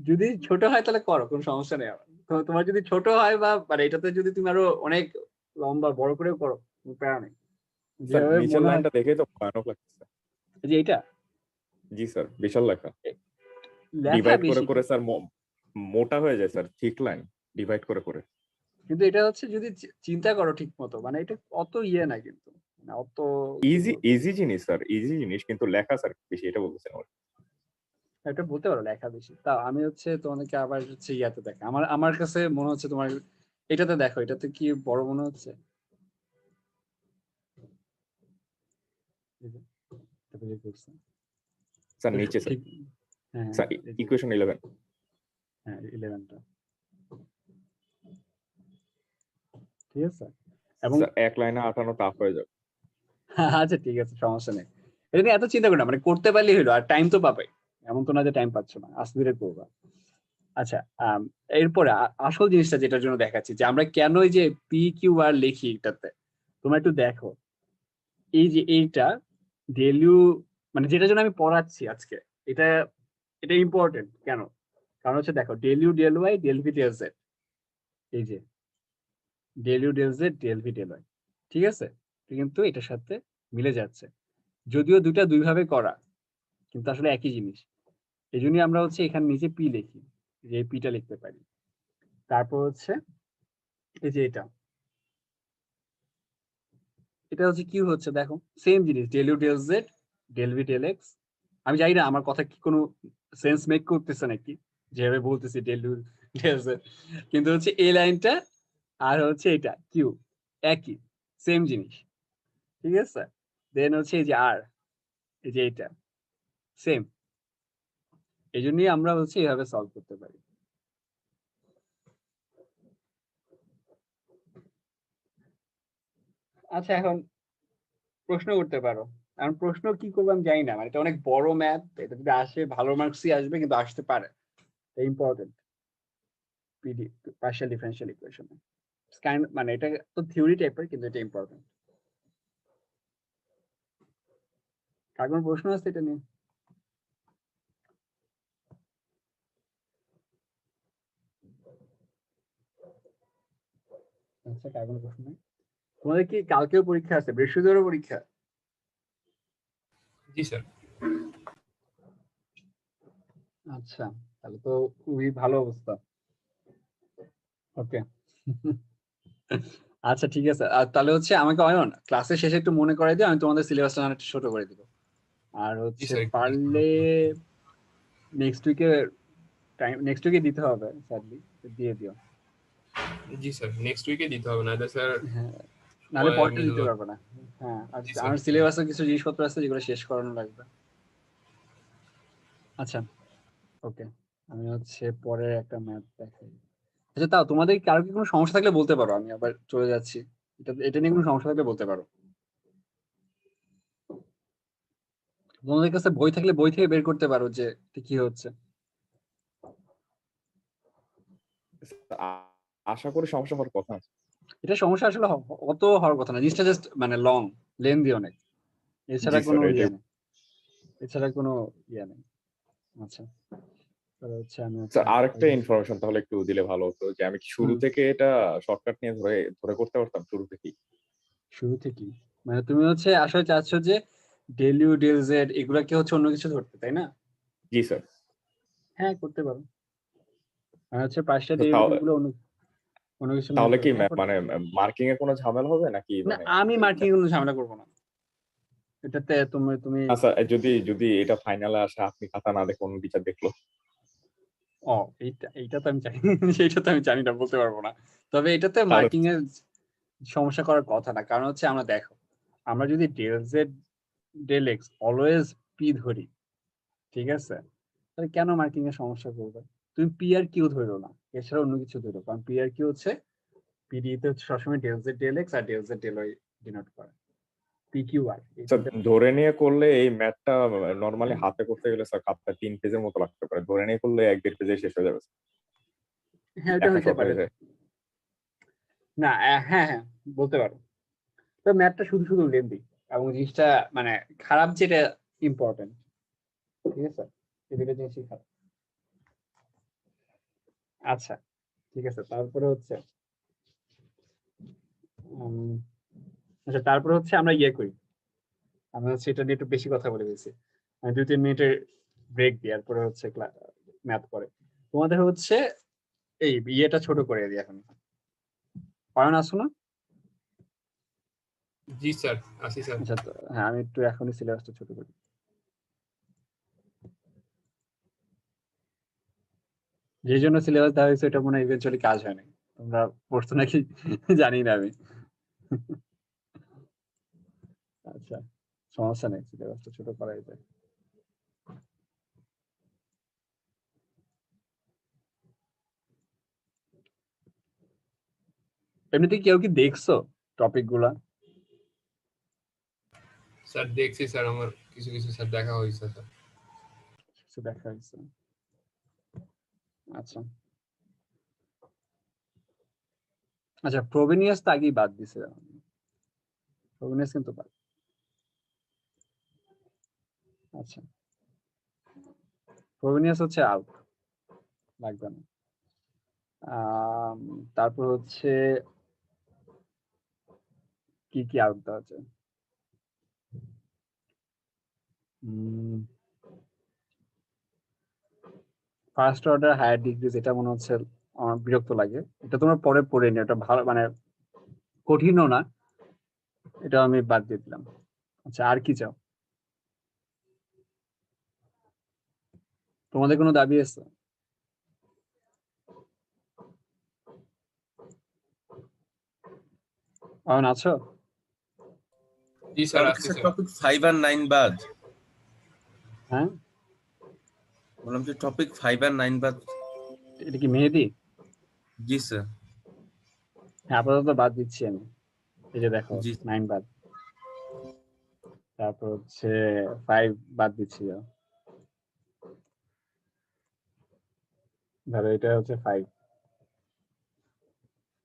যদি ছোট হয় তাহলে করো, কোনো সমস্যা নেই আমার। তোমার যদি ছোট হয় বা মানে এটাতে যদি তুমি আরো অনেক লম্বা বড় করেও করো, কোনো প্যারা নেই, স্যার যেভাবে নিচের মনে হয়। লাইনটা দেখেই তো ভয়ানক লাগতেছে। এই যে এটা জি স্যার, বিশাল লেখা। লেখা ডিভাইড করে বেশি করে স্যার মোটা হয়ে যায় স্যার, থিক লাইন ডিভাইড করে করে। কিন্তু এটা হচ্ছে যদি চিন্তা করো ঠিক মতো, মানে এটা অত ইয়ে না কিন্তু, মানে অত কি ইজি বলবো, ইজি জিনিস স্যার, ইজি জিনিস, কিন্তু লেখা স্যার বেশি, এটা বলতেছেন আমার। এটা বলতে পারো লেখা বেশি। তাও আমি হচ্ছে তোমাদেরকে আবার হচ্ছে ইয়াতে দেখে, আমার আমার কাছে মনে হচ্ছে তোমার এটাতে দেখো, এটাতে কি বড় মনে হচ্ছে? এই যে, এটাতে যে করছে, স্যার তো নিচে স্যার, ঠিক, হ্যাঁ হ্যাঁ স্যার এই যে, ইকুয়েশন 11। হ্যাঁ 11টা, ঠিক আছে? এবং স্যার এক লাইনে 58 টাফ হয়ে যাবে। আচ্ছা ঠিক আছে, সমস্যা নেই। এটা নিয়ে এত চিন্তা করি না, মানে করতে পারলেই হলো, আর টাইম তো পাবে, এমন তো না যে টাইম পাচ্ছ না, আস্তে ধীরে করবা। আচ্ছা এরপরে আসল জিনিসটা যেটার জন্য দেখাচ্ছি যে আমরা কেন এই যে পি কিউ আর লিখি এটাতে, তোমরা একটু দেখো। এই যে এইটা ডেলিউ, মানে যেটার জন্য আমি পড়াচ্ছি আজকে, এটা এটা ইম্পর্টেন্ট কেন? কারণ হচ্ছে দেখো del U del Y del V del Z, এই যে del U del Z del V del Y, ঠিক আছে? কিন্তু এটার সাথে মিলে যাচ্ছে, যদিও দুইটা দুই ভাবে করা, কিন্তু আসলে একই জিনিস। এই জন্যই আমরা হচ্ছে এখানে নিচে পি লিখি। যে পিটা লিখতে পারি। তারপর হচ্ছে এই যে এটা হচ্ছে কি হচ্ছে দেখো, সেম জিনিস, del U del Z del V del X. আমি জানি না আমার কথা কি কোনো সেন্স মেক করতেছে নাকি, যেভাবে বলতেছি ডেল ইউ ডেল জেড, কিন্তু হচ্ছে এই লাইনটা আর হচ্ছে এটা কিউ একই, সেম জিনিস, ঠিক আছে। দেন হচ্ছে এই যে আর, এই যে এটা সেম, এই জন্যই আমরা হচ্ছে এইভাবে সলভ করতে পারি। আচ্ছা, এখন প্রশ্ন করতে পারো। এখন প্রশ্ন কি করবো আমি জানি না, মানে এটা অনেক বড় ম্যাথ, এটা যদি আসে ভালো মার্কসই আসবে, কিন্তু আসতে পারে, important. PD partial differential equation, মানে এটা তো থিওরি টাইপের, কিন্তু এটা ইম্পর্টেন্ট। কার কোনো প্রশ্ন আছে এটা নিয়ে? আচ্ছা, কার কোনো প্রশ্ন নেই? তোমাদের কি কালকেও পরীক্ষা আছে, বৃহস্পতিবারও পরীক্ষা? জি স্যার। আচ্ছা, তাহলে তো খুবই ভালো অবস্থা। ওকে। আচ্ছা, ঠিক আছে। আর তাহলে হচ্ছে আমাকে অয়ন ক্লাসের শেষে একটু মনে করাই দিও, আমি তোমাদের সিলেবাসটা একটু ছোট করে দিব। আর জি হচ্ছে স্যার, পারলে নেক্সট উইকে দিতে হবে, স্যারলি দিয়ে দিও। জি স্যার, নেক্সট উইকে দিতে হবে, নাহলে স্যার হ্যাঁ, নাহলে পড়তে দিতে মিলল। পারবো না। হ্যাঁ, আর জি স্যার। আমার সিলেবাসে কিছু জিনিসপত্র আছে যেগুলো শেষ করানো লাগবে। আচ্ছা, ওকে। আমি হচ্ছে পরে একটা ম্যাথ দেখাই। আচ্ছা, তাও তোমাদের কারো কি কোনো সমস্যা থাকলে বলতে পারো, আমি আবার চলে যাচ্ছি। এটা নিয়ে কোনো সমস্যা থাকলে বলতে পারো। তোমাদের কাছে বই থাকলে বই থেকে বের করতে পারো যে এটা কি হচ্ছে। আশা করি সমস্যা হওয়ার কথা আছে। এটা সমস্যা আসলে অত হওয়ার কথা না, জিনিসটা জাস্ট মানে লং, লেন্দি অনেক, এছাড়া জি কোনো স্যার, এটাই। ইয়ে নেই, এছাড়া কোনো ইয়ে নেই। আচ্ছা, তাহলে হচ্ছে আমি স্যার, একটা আরেকটা ইনফরমেশন তাহলে একটু দিলে ভালো হতো, যে আমি কি শুরু হুম, থেকে এটা শর্টকাট নিয়ে ধরে ধরে করতে পারতাম শুরু থেকেই? শুরু থেকেই, মানে তুমি হচ্ছে আসলে চাচ্ছ যে ডেল ইউ ডেল জেড এগুলাকে হচ্ছে অন্য কিছু ধরতে, তাই না? জি স্যার। হ্যাঁ, করতে পারো। মানে হচ্ছে পাঁচটা তো ডেরিভেটিভ গুলো অন্য অন্য কিছু না তাহলে ধরে, কি হ্যাঁ করতে মানে পারো। মার্কিং এ কোনো ঝামেলা হবে নাকি না, মানে? আমি মার্কিং কোনো ঝামেলা করবো না এটাতে। তুমি আচ্ছা, যদি যদি এটা ফাইনালে আসে, আপনি খাতা না দেখে অন্য টিচার দেখলো? ও, এইটা তো আমি জানি সেইটা তো আমি জানি না, বলতে পারবো না। তবে এটাতে তাহলে মার্কিং এর সমস্যা করার কথা না, কারণ হচ্ছে আমরা দেখো, আমরা যদি del Z del X always P ধরি, ঠিক আছে, তাহলে কেন মার্কিং এর সমস্যা করবে? তুমি পি আর কিউ ধরো না, এছাড়া অন্য কিছু ধরো, কারণ পি আর কিউ হচ্ছে পিডি তে হচ্ছে সবসময় ডেল জেড ডেল এক্স আর del Z del Y denote করে, পি কিউ আর এই স্যার, তিনটা। ধরে নিয়ে করলে এই ম্যাথটা নর্মালি হাতে করতে গেলে স্যার খাতা 3 পেজের মতো লাগতে পারে, ধরে নিয়ে করলে 1-1.5 পেজে শেষ হয়ে যাবে স্যার। হ্যাঁ, এটা একটা হইতে শর্ট পারে। হয়ে যায়। না, হ্যাঁ হ্যাঁ, বলতে পারো। তো ম্যাথটা শুধু শুধু লেন্দি, এবং জিনিসটা মানে খারাপ যেটা ইম্পর্টেন্ট, ঠিক আছে, এই দুটো জিনিসই খারাপ। আচ্ছা, ঠিক আছে। তারপরে হচ্ছে উম, আচ্ছা, তারপরে হচ্ছে আমরা ইয়ে করি, আমরা হচ্ছে এটা নিয়ে একটু বেশি কথা বলে দিয়েছি। আমি 2-3 মিনিটের ব্রেক দিই, এরপরে হচ্ছে ম্যাথ করে। তোমাদের হচ্ছে এই ইয়েটা ছোট করে দিই এখন, পারেন আসো না? জি স্যার, আসি স্যার। আচ্ছা, তো হ্যাঁ, আমি একটু এখনই সিলেবাসটা ছোট করি। যে জন্য সিলেবাস দেওয়া হয়েছে এটা মনে হয় ইভেন্চুয়ালি কাজ হয় না, তোমরা পড়ছো নাকি জানি না আমি। আচ্ছা, সমস্যা নেই, সিলেবাসটা ছোট করাই যায়। এমনিতে কেউ কি দেখছো টপিক গুলা? স্যার দেখছি স্যার, আমার কিছু কিছু স্যার দেখা হয়েছে স্যার। কিছু দেখা হয়েছে? আচ্ছা আচ্ছা, ফ্রোবেনিয়াস তো আগেই বাদ দিছে, ফ্রোবেনিয়াস কিন্তু বাদ। আচ্ছা, ফ্রোবেনিয়াস হচ্ছে আউট, লাগবে না। আম, তারপর হচ্ছে কি কি আউট দেওয়া আছে? উম, ফার্স্ট অর্ডার হায়ার ডিগ্রিজ এটা মনে হচ্ছে আমার বিরক্ত লাগে, এটা তোমরা পরে পড়ে নিও, এটা ভালো মানে কঠিনও না, এটা আমি বাদ দিয়ে দিলাম। আচ্ছা আর কি চাও, তোমাদের কোনো দাবি আছে? অয়ন আছো? জি স্যার আসছি স্যার। টপিক 5 আর 9 বাদ, হ্যাঁ বললাম যে টপিক 5 আর 9 বাদ। এটা কি মেহেদি? জি স্যার। হ্যাঁ আপাতত বাদ দিচ্ছি আমি, এই যে দেখো জি 9 বাদ, তারপর হচ্ছে 5 বাদ দিচ্ছি, ধরো এটা হচ্ছে 5,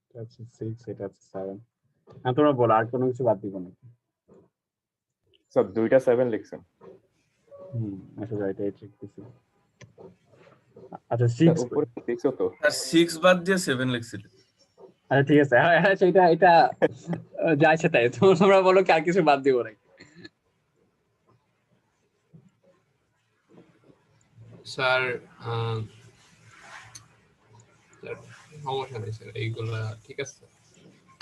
এটা হচ্ছে 6, এটা হচ্ছে 7। হ্যাঁ তোমরা বলো আর কোনো কিছু বাদ দিব না? স্যার 2টা 7 লিখছেন। আচ্ছা রাইট, এইট লিখতেছি। আচ্ছা স্যার 6, উপরে 6ও তো। আর 6 বাদ দিয়ে 7 লিখছিল। আচ্ছা ঠিক আছে, হ্যাঁ হ্যাঁ সেটা এটা যাইছে তাই, তোমরা বলো কি আর কিছু বাদ দিব নাকি? স্যার স্যার সমস্যা নেই স্যার, এইগুলা ঠিক আছে।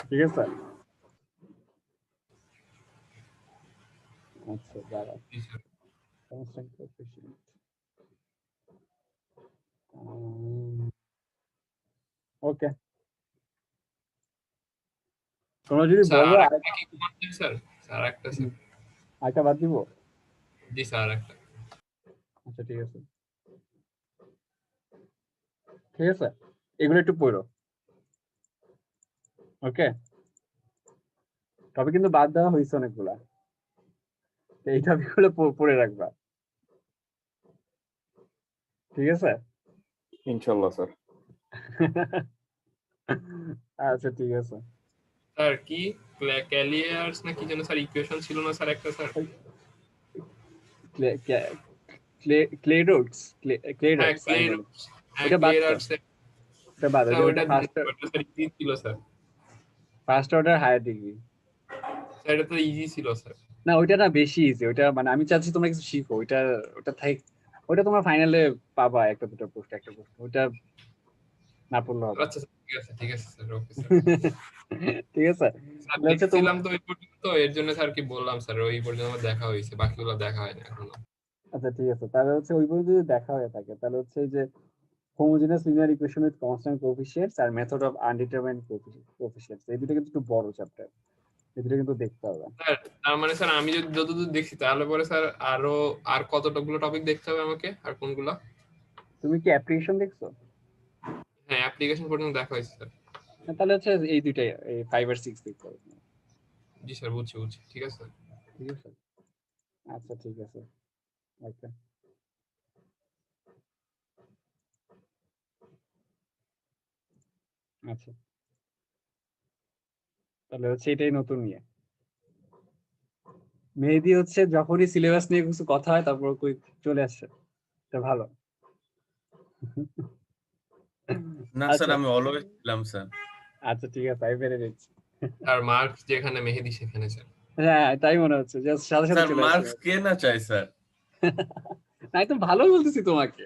ঠিক আছে আচ্ছা দাঁড়া, জি স্যার। constant coefficient, ওকে তোমরা যদি স্যার বলো আর একটা কি বাদ দিন স্যার? স্যার একটা স্যার। আরেকটা বাদ দিব। জি স্যার একটা। আচ্ছা ঠিক আছে, ঠিক আছে এগুলো একটু পড়ো, ওকে টপিক কিন্তু বাদ দেওয়া হয়েছে অনেকগুলা, তো এই টপিক গুলো পড়ে রাখবা, ঠিক আছে? ইনশাআল্লাহ স্যার। আচ্ছা ঠিক আছে, স্যার কি ক্যালিয়ার্স না কি যেন স্যার ইকুয়েশন ছিল না স্যার একটা স্যার? ক্লে রুটস, ক্লে হ্যাঁ রুটস ক্লে আমি বলি, রুটস। হ্যাঁ ওটা ক্লে বাদ দাও, রুটস। ওটা বাদ, স্যার ওটা ওটা ওটা স্যার ইজি ছিল sir. First order higher degree, sir এটা তো ইজি ছিল স্যার। না ওইটা না বেশি ইজি, ওইটা মানে আমি চাচ্ছি তোমরা কিছু শিখো, ওইটা ওটা থাক, ওইটা তোমরা ফাইনালে পাবা একটা দুটো প্রশ্ন, একটা প্রশ্ন ওইটা না পড়লে হবে। আচ্ছা স্যার ঠিক আছে ঠিক আছে স্যার, ওকে স্যার। ঠিক আছে স্যার তাহলে হচ্ছে দেখছিলাম তো ওই পর্যন্ত, এর জন্য স্যার কি বললাম স্যার, ওই পর্যন্ত আমার দেখা হয়েছে, বাকিগুলো দেখা হয়নি এখনো। আচ্ছা ঠিক আছে, তাহলে হচ্ছে ওই পর্যন্ত যদি দেখা হয়ে থাকে তাহলে হচ্ছে এই যে homogeneous linear equation with constant coefficients আর মেথড অফ আনডিটারমাইন্ড কোএফিসিয়েন্টস, এই দুটো কিন্তু একটু বড় চ্যাপ্টার, এই দুটো কিন্তু দেখতে হবে। স্যার তার মানে স্যার আমি যদি যতদূর দেখছি তাহলে পরে স্যার আরো আর কতটুকু টপিক দেখতে হবে আমাকে, আর কোনগুলা? তুমি কি অ্যাপ্লিকেশন দেখছো? হ্যাঁ অ্যাপ্লিকেশন পর্যন্ত দেখা হয়েছে স্যার। তাহলে হচ্ছে এই দুইটাই, এই 5 আর 6 দেখতে হবে। জি স্যার বুঝছি বুঝছি, ঠিক আছে স্যার। ঠিক আছে আচ্ছা ঠিক আছে, ওকে আচ্ছা তাহলে হচ্ছে এটাই নতুন নিয়ে মেহেদি হচ্ছে যখনই সিলেবাস নিয়ে কিছু কথা হয় তারপর কই চলে আসছে, এটা ভালো। না স্যার, আচ্ছা আমি অলওয়েজ ছিলাম স্যার। আচ্ছা ঠিক আছে আমি মেনে নিচ্ছি। আর মার্কস যেখানে মেহেদি সেখানে স্যার। হ্যাঁ তাই মনে হচ্ছে যে সাথে সাথে স্যার চলে আসছে। মার্কস কে না চাই স্যার? আমি তো ভালো বলতেছি তোমাকে,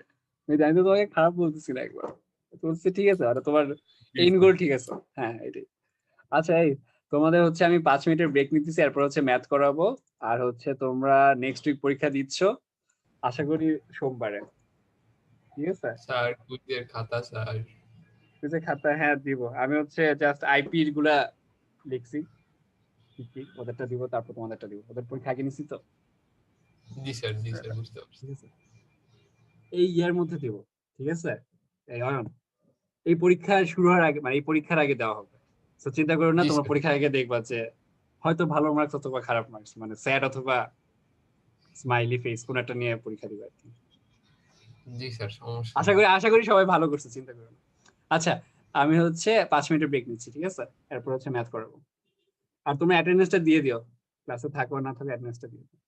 আমি তো তোমাকে খারাপ বলতেছি না একবার, তো বলছি ঠিক আছে, আর তোমার এইন গোল ঠিক আছে, হ্যাঁ এটাই। আচ্ছা এই তোমাদের হচ্ছে আমি 5 মিনিটের ব্রেক নিতেছি, এরপর হচ্ছে ম্যাথ করাবো, আর হচ্ছে তোমরা নেক্সট উইক পরীক্ষা দিচ্ছ আশা করি সোমবারে, ঠিক আছে? স্যার কুইজের খাতা স্যার। তুই যে খাতা, হ্যাঁ দিব, আমি হচ্ছে জাস্ট আইপি গুলা লিখছি, কি কি ওদেরটা দিব, তারপর তোমাদেরটা দিব, ওদের পরীক্ষা আগে নিছি তো, জি স্যার জি স্যার বুঝতে পারছি। ঠিক আছে এই ইয়ার মধ্যে দিব, ঠিক আছে? এই অয়ন এই পরীক্ষা শুরু হওয়ার আগে মানে এই পরীক্ষার আগে দেওয়া হবে, তো চিন্তা করো না, জি তোমার স্যার পরীক্ষার আগে দেখবা যে হয়তো ভালো মার্কস অথবা খারাপ মার্কস, মানে স্যাড অথবা স্মাইলি ফেস কোন একটা নিয়ে পরীক্ষা দিবে আর কি। জি স্যার সমস্যা আশা নেই। করি আশা করি সবাই ভালো করছে, চিন্তা করো না। আচ্ছা আমি হচ্ছে 5 মিনিটের ব্রেক নিচ্ছি, ঠিক আছে? এরপর হচ্ছে ম্যাথ করাবো, আর তুমি অ্যাটেন্ডেন্সটা দিয়ে দিও, ক্লাসে থাকো না থাকো অ্যাটেন্ডেন্সটা দিয়ে দিও।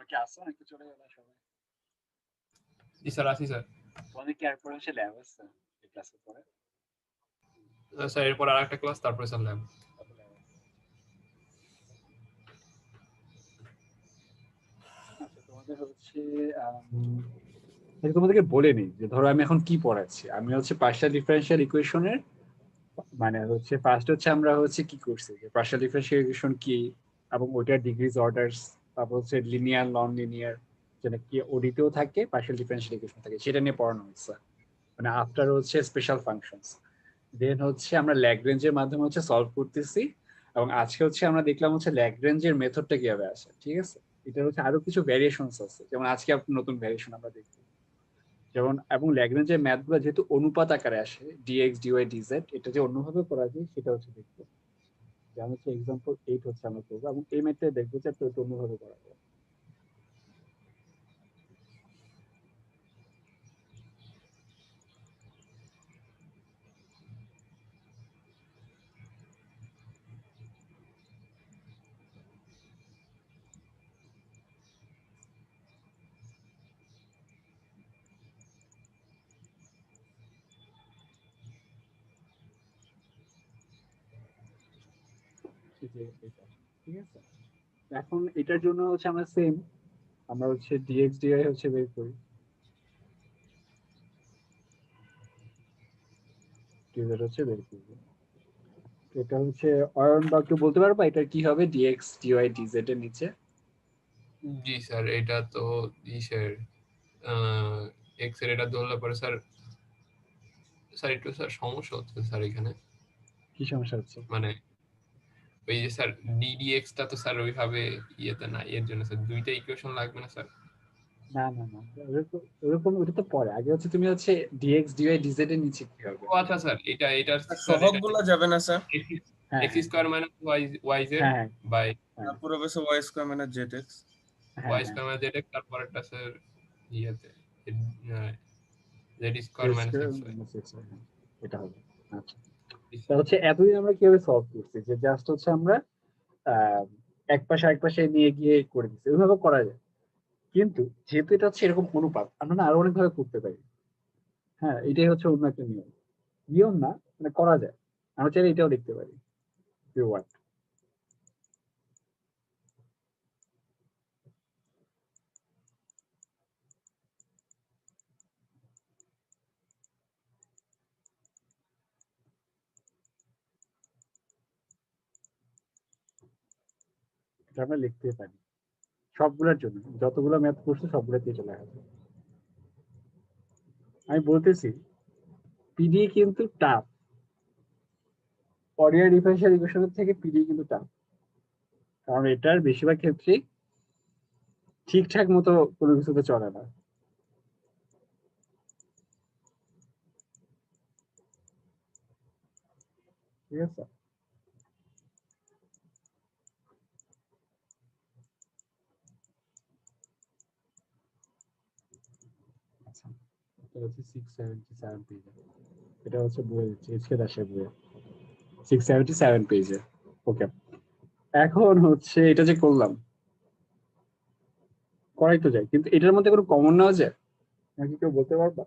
কি আসছো নাকি চলে গেল সবাই? জি স্যার আছি স্যার। তোমাদের কি আর পরে হচ্ছে ল্যাব আছে এই ক্লাসের পরে? স্যার এরপর আরেকটা ক্লাস, তারপরে স্যার ল্যাব। তারপর lab আছে। আচ্ছা তোমাদের হচ্ছে আমি তোমাদেরকে বলে নিই যে ধরো আমি এখন কি পড়াচ্ছি। আমি হচ্ছে পার্শিয়াল ডিফারেনশিয়াল ইকুয়েশনের মানে হচ্ছে ফার্স্ট হচ্ছে আমরা হচ্ছে কি করছি যে পার্শিয়াল ডিফারেনশিয়াল ইকুয়েশন কি এবং ওইটার ডিগ্রিজ অর্ডারস, তারপর হচ্ছে লিনিয়ার নন লিনিয়ার যেটা কি ওডিতেও থাকে, পার্শিয়াল ডিফারেনশিয়াল ইকুয়েশন থাকে, সেটা নিয়ে পড়ানো হচ্ছে। মানে আফটার হচ্ছে স্পেশাল ফাংশনস, দেন হচ্ছে আমরা ল্যাগ্রেঞ্জের মাধ্যমে হচ্ছে সলভ করতেছি। এবং আজকে হচ্ছে আমরা দেখলাম হচ্ছে ল্যাগ্রেঞ্জের মেথডটা কিভাবে আসে, ঠিক আছে? এটা হচ্ছে আরো কিছু ভ্যারিয়েশনস আছে, যেমন আজকে নতুন ভ্যারিয়েশন আমরা দেখবো। যেমন এবং ল্যাগ্রেঞ্জের ম্যাথ গুলো যেহেতু অনুপাত আকারে আসে, ডিএক্স ডিওয়াই ডিজেড, এটা যে অন্যভাবে করা যায় সেটা হচ্ছে দেখবো। যেমন হচ্ছে এক্সাম্পল 8 হচ্ছে আমরা করবো, এবং এই ম্যাথটা দেখবো যে একটু অন্যভাবে করা যায়। এই যে এটা, ঠিক আছে? এখন এটার জন্য হচ্ছে আমরা সেম, আমরা হচ্ছে ডিএক্স ডিওয়াই হচ্ছে বের করি, ডিজেড হচ্ছে বের করবো। এটা হচ্ছে অয়ন বা কেউ বলতে পারবা এটা কি হবে ডিএক্স ডিওয়াই ডিজেড এর নিচে? জি স্যার, এটা তো ইসের এক্স এর এটা ধরলে পরে স্যার, স্যার একটু স্যার সমস্যা হচ্ছে স্যার এখানে। কি সমস্যা হচ্ছে? মানে ওই যে স্যার ডিডিএক্স টা তো স্যার ওইভাবে ইয়েতে না, এর জন্য স্যার দুইটা ইকুয়েশন লাগবে না স্যার? না না না, ওরকম ওটা তো পরে, আগে হচ্ছে তুমি হচ্ছে ডিএক্স ডিওয়াই ডিজেড এর নিচে কি হবে? ও আচ্ছা স্যার, এটার আর স্যার সহগ গুলা যাবে না স্যার? হ্যাঁ X square minus Y Z হ্যাঁ হ্যাঁ বাই হ্যাঁ পুরো বেশি ওয়াই স্কোয়ার মানে জেড এক্স। হ্যাঁ ওয়াই হ্যাঁ স্কোয়ার মাইনাস জেড এক্স, তারপরেরটা স্যার ইয়েতে Z square Z minus square X Y. Minus X Y, এটা হবে। আচ্ছা, তা হচ্ছে এতদিন আমরা কিভাবে সলভ করছি যে জাস্ট হচ্ছে আমরা আহ এক পাশে আরেক পাশে নিয়ে গিয়ে করে দিচ্ছি, ওইভাবে করা যায়। কিন্তু যেহেতু এটা হচ্ছে এরকম অনুপাত, আমরা না আরো অনেক ভাবে করতে পারি। হ্যাঁ, এটাই হচ্ছে অন্য একটা নিয়ম, নিয়ম না মানে করা যায়। আমরা চাইলে এটাও লিখতে পারি ওয়াট। এটা আমরা লিখতে পারি সবগুলোর জন্য, যতগুলো ম্যাথ করছে সবগুলোতে এটা লেখা যায়। আমি বলতেছি পিডি কিন্তু টাফ, অর্ডিনারি ডিফারেনশিয়াল ইকুয়েশনের থেকে পিডি কিন্তু টাফ, কারণ এটার বেশিরভাগ ক্ষেত্রেই ঠিকঠাক মতো কোনো কিছুতে চলে না। ঠিক আছে, আচ্ছা এটা হচ্ছে 677 পেজে, এটা হচ্ছে বইয়ে দিচ্ছে এইচকে দাসের বইয়ে 677 পেজে। ওকে, এখন হচ্ছে এটা যে করলাম করাই তো যায়, কিন্তু এটার মধ্যে কোনো কমন নেওয়া যায় নাকি কেউ বলতে পারবা?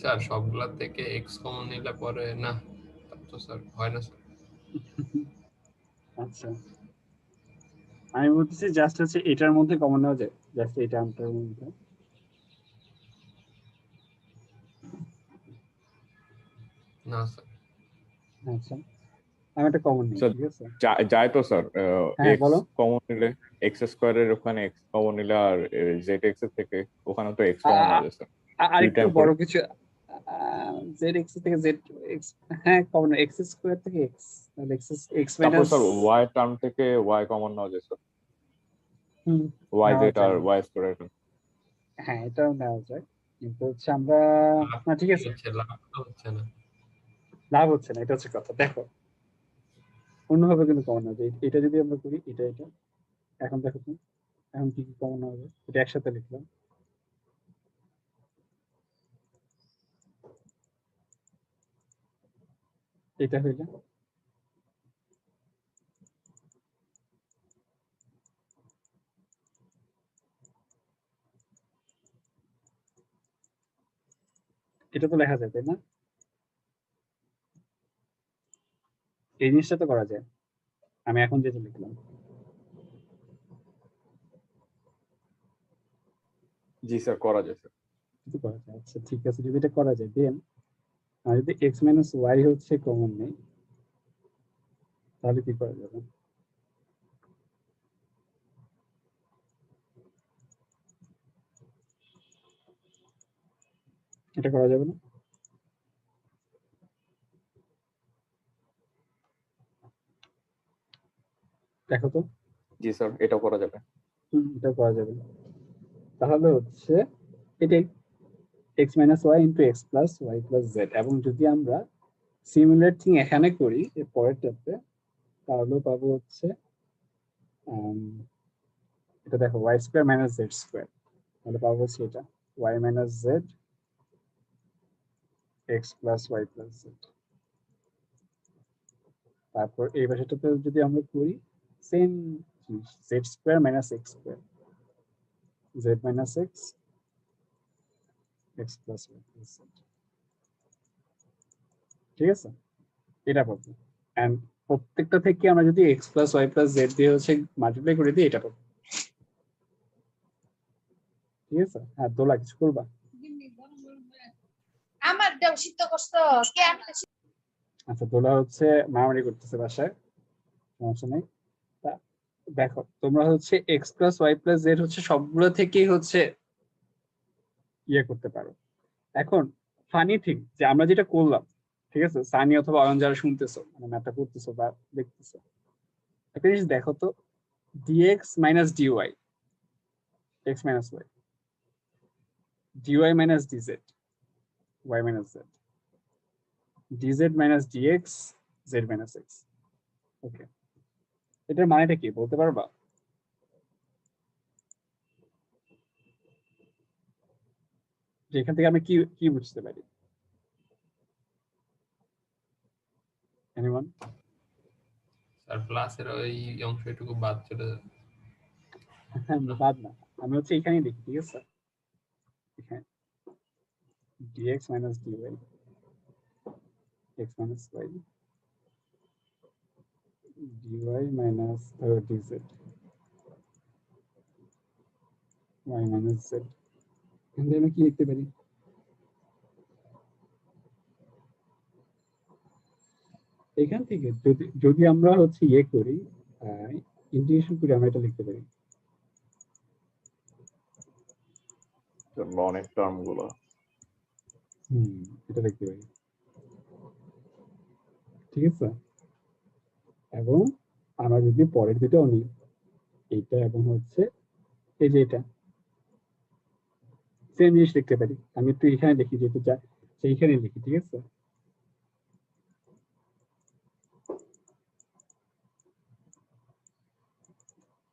স্যার সবগুলা থেকে এক্স কমন নিলে পরে না, তা তো স্যার হয় না স্যার। আচ্ছা, আমি বলতেছি জাস্ট হচ্ছে এটার মধ্যে কমন নেওয়া যায়, জাস্ট এটা আমটার মধ্যে। না স্যার। আচ্ছা, আমি একটা কমন নিই, স্যার ঠিক আছে? যায় তো স্যার, হ্যাঁ এক্স বলো। কমন নিলে এক্স স্কোয়ারের ওখানে এক্স কমন নিলে আর জেড এক্স এর থেকে ওখানে তো এক্স কমন হয়ে যাচ্ছে আরেকটু টাইম বড় করে। কিছু, জেড এক্স থেকে জেড এক্স, হ্যাঁ কমন এক্স স্কোয়ার থেকে এক্স, তাহলে এক্স এক্স তারপর মাইনাস। স্যার ওয়াই টার্ম থেকে ওয়াই কমন নেওয়া যায় স্যার, ওয়াই নেওয়া জেড আর যায়, ওয়াই স্কোয়ার। হ্যাঁ এটাও নেওয়া যায়, কিন্তু হচ্ছে আমরা লাভ না ঠিক কি আছে, হচ্ছে? লাভ তো হচ্ছে না। লাভ হচ্ছে না, এটা হচ্ছে কথা। দেখো অন্যভাবে কিন্তু কমন নেওয়া যায়, এটা যদি আমরা করি এটা এটা, এখন দেখো তুমি এখন কি কি কমন নেওয়া যায়, এটা একসাথে লিখলাম। এটা হইলে এটা তো লেখা যায় তাই না? এই জিনিসটা তো করা যায়, আমি এখন যেটা লিখলাম। জি স্যার, করা যায় স্যার। কিন্তু করা যায়, আচ্ছা ঠিক আছে, যদি এটা করা যায় দেন আর যদি এক্স মাইনাস ওয়াই হচ্ছে কমন নেই তাহলে কি করা যাবে? এটা করা যাবে না? দেখো তো। জি স্যার, এটাও করা যাবে। এটা করা যাবে, তাহলে হচ্ছে এটাই X minus Y into X plus Y plus Z. এবং যদি আমরা সিমিলার থিং এখানে করি এর পরেরটাতে, তাহলে পাবো হচ্ছে এটা দেখো Y square minus Z square, তাহলে পাবো হচ্ছে এটা Y minus Z X plus Y plus Z. তারপর এই পাশেটাতে যদি আমরা করি same Z square minus X square Z minus X X plus Y plus Z. ঠিক আছে, এটা পাবো। এন্ড প্রত্যেকটা থেকে আমরা যদি X plus Y plus Z দিয়ে হচ্ছে মাল্টিপ্লাই করে দিই এটা পাবো। ঠিক আছে, হ্যাঁ দোলা কিছু করবা? আমার দেও শীত কষ্ট কে আমি আচ্ছা দোলা হচ্ছে মারামারি করতেছে বাসায়, সমস্যা নেই। তা দেখো তোমরা হচ্ছে X plus Y plus Z হচ্ছে সবগুলো থেকেই হচ্ছে ইয়ে করতে পারো। এখন ফানি থিং যে আমরা যেটা করলাম, ঠিক আছে, সানি অথবা অয়ন যারা শুনতেছো মানে ম্যাথটা করতেছো বা দেখতেছো, একটা জিনিস দেখো তো, dx minus D Y X minus Y, dy minus dz y minus z, dz minus dx z minus x। Okay, এটার মানেটা কি বলতে পারবা? যে এখান থেকে আমি কি কি বুঝতে পারি? এনিওয়ান? স্যার প্লাসের ওই অংশটুকু বাদ চলে যাবে। বাদ না, আমি হচ্ছে এখানেই দেখি, ঠিক আছে, এখানে dx minus dy x minus y dy minus dz y minus z। এখানে আমি কি লিখতে পারি? এখান থেকে যদি যদি আমরা হচ্ছে ইয়ে করি ইন্টিগ্রেশন করি, আমরা এটা লিখতে পারি অনেক টার্ম গুলো। এটা লিখতে পারি, ঠিক আছে। এবং আমরা যদি পরের দুটো নিই এইটা এবং হচ্ছে এই যে এটা সেম জিনিস লিখতে পারি। আমি একটু এখানে লিখি যেহেতু যা সেইখানে লিখি, ঠিক আছে।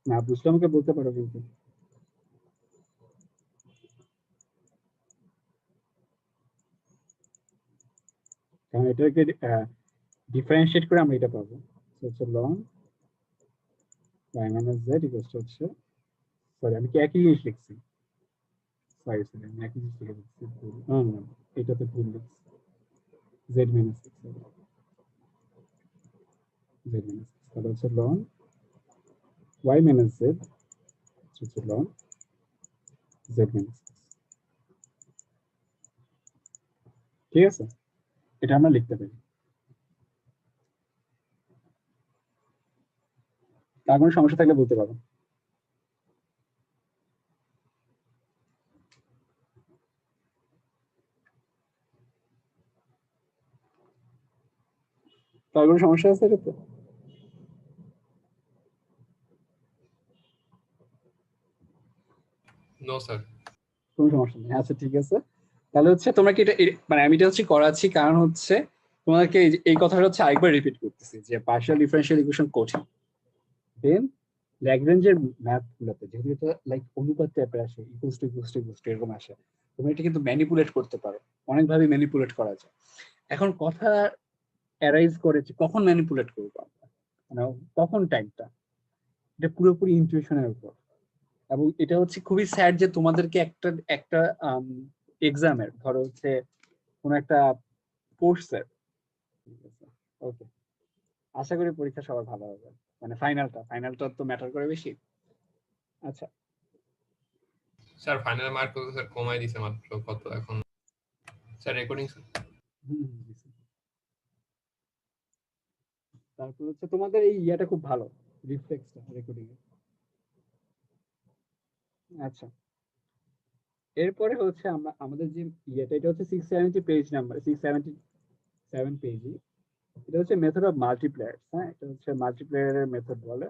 না বুঝলে আমাকে বলতে পারো কিন্তু। কারণ এটাকে ডিফারেন্সিয়েট করে আমরা এটা পাবো, হচ্ছে long y minus z equals to হচ্ছে, সরি আমি কি একই জিনিস লিখছি, সরি সরি আমি একই জিনিস লিখে দিচ্ছি, না না এটাতে ভুল লিখছি, z minus x, z minus x তাহলে হচ্ছে লং y মাইনাস z হচ্ছে লং z মাইনাস x। ঠিক আছে, এটা আমরা লিখতে পারি। তার কোনো সমস্যা থাকলে বলতে পারো। তার কোনো সমস্যা আছে এটাতে? No sir. কোনো সমস্যা নেই, আচ্ছা ঠিক আছে। তাহলে হচ্ছে তোমরা কি এটা মানে আমি এটা হচ্ছে করাচ্ছি কারণ হচ্ছে তোমাদেরকে এই কথাটা হচ্ছে আরেকবার রিপিট করতেছি যে পার্শিয়াল ডিফারেন্সিয়াল ইকুয়েশন কঠিন। দেন ল্যাগ্রেঞ্জের ম্যাথ গুলোতে যেহেতু এটা লাইক অনুপাত টাইপের আসে, ইকুয়ালস টু এরকম আসে, তোমরা এটা কিন্তু ম্যানিপুলেট করতে পারো, অনেকভাবে ম্যানিপুলেট করা যায়। এখন কথা অ্যারাইজ করেছে, কখন ম্যানিপুলেট করবো আমরা, মানে কখন টাইমটা, এটা পুরোপুরি ইনটিউশনের উপর। এবং এটা হচ্ছে খুবই স্যাড যে তোমাদেরকে একটা একটা এক্সামের ধরো হচ্ছে কোন একটা কোর্সের, ওকে, আশা করি পরীক্ষা সবার ভালো হবে, মানে ফাইনালটা তো ম্যাটার করে বেশি। আচ্ছা স্যার ফাইনাল মার্ক তো স্যার কমাই দিছে মাত্র কত এখন স্যার রেকর্ডিং স্যার। দিছি। তারপর হচ্ছে তোমাদের এই ইয়াটা খুব ভালো, রিফ্লেক্সটা রেকর্ডিং এর। আচ্ছা এরপরে হচ্ছে আমরা আমাদের যে ইয়েটা, এটা হচ্ছে 670 পেজ নাম্বার, 677 পেজই। এটা হচ্ছে মেথড অফ মাল্টিপ্লায়ার্স। হ্যাঁ, এটা হচ্ছে মাল্টিপ্লায়ারের মেথড বলে।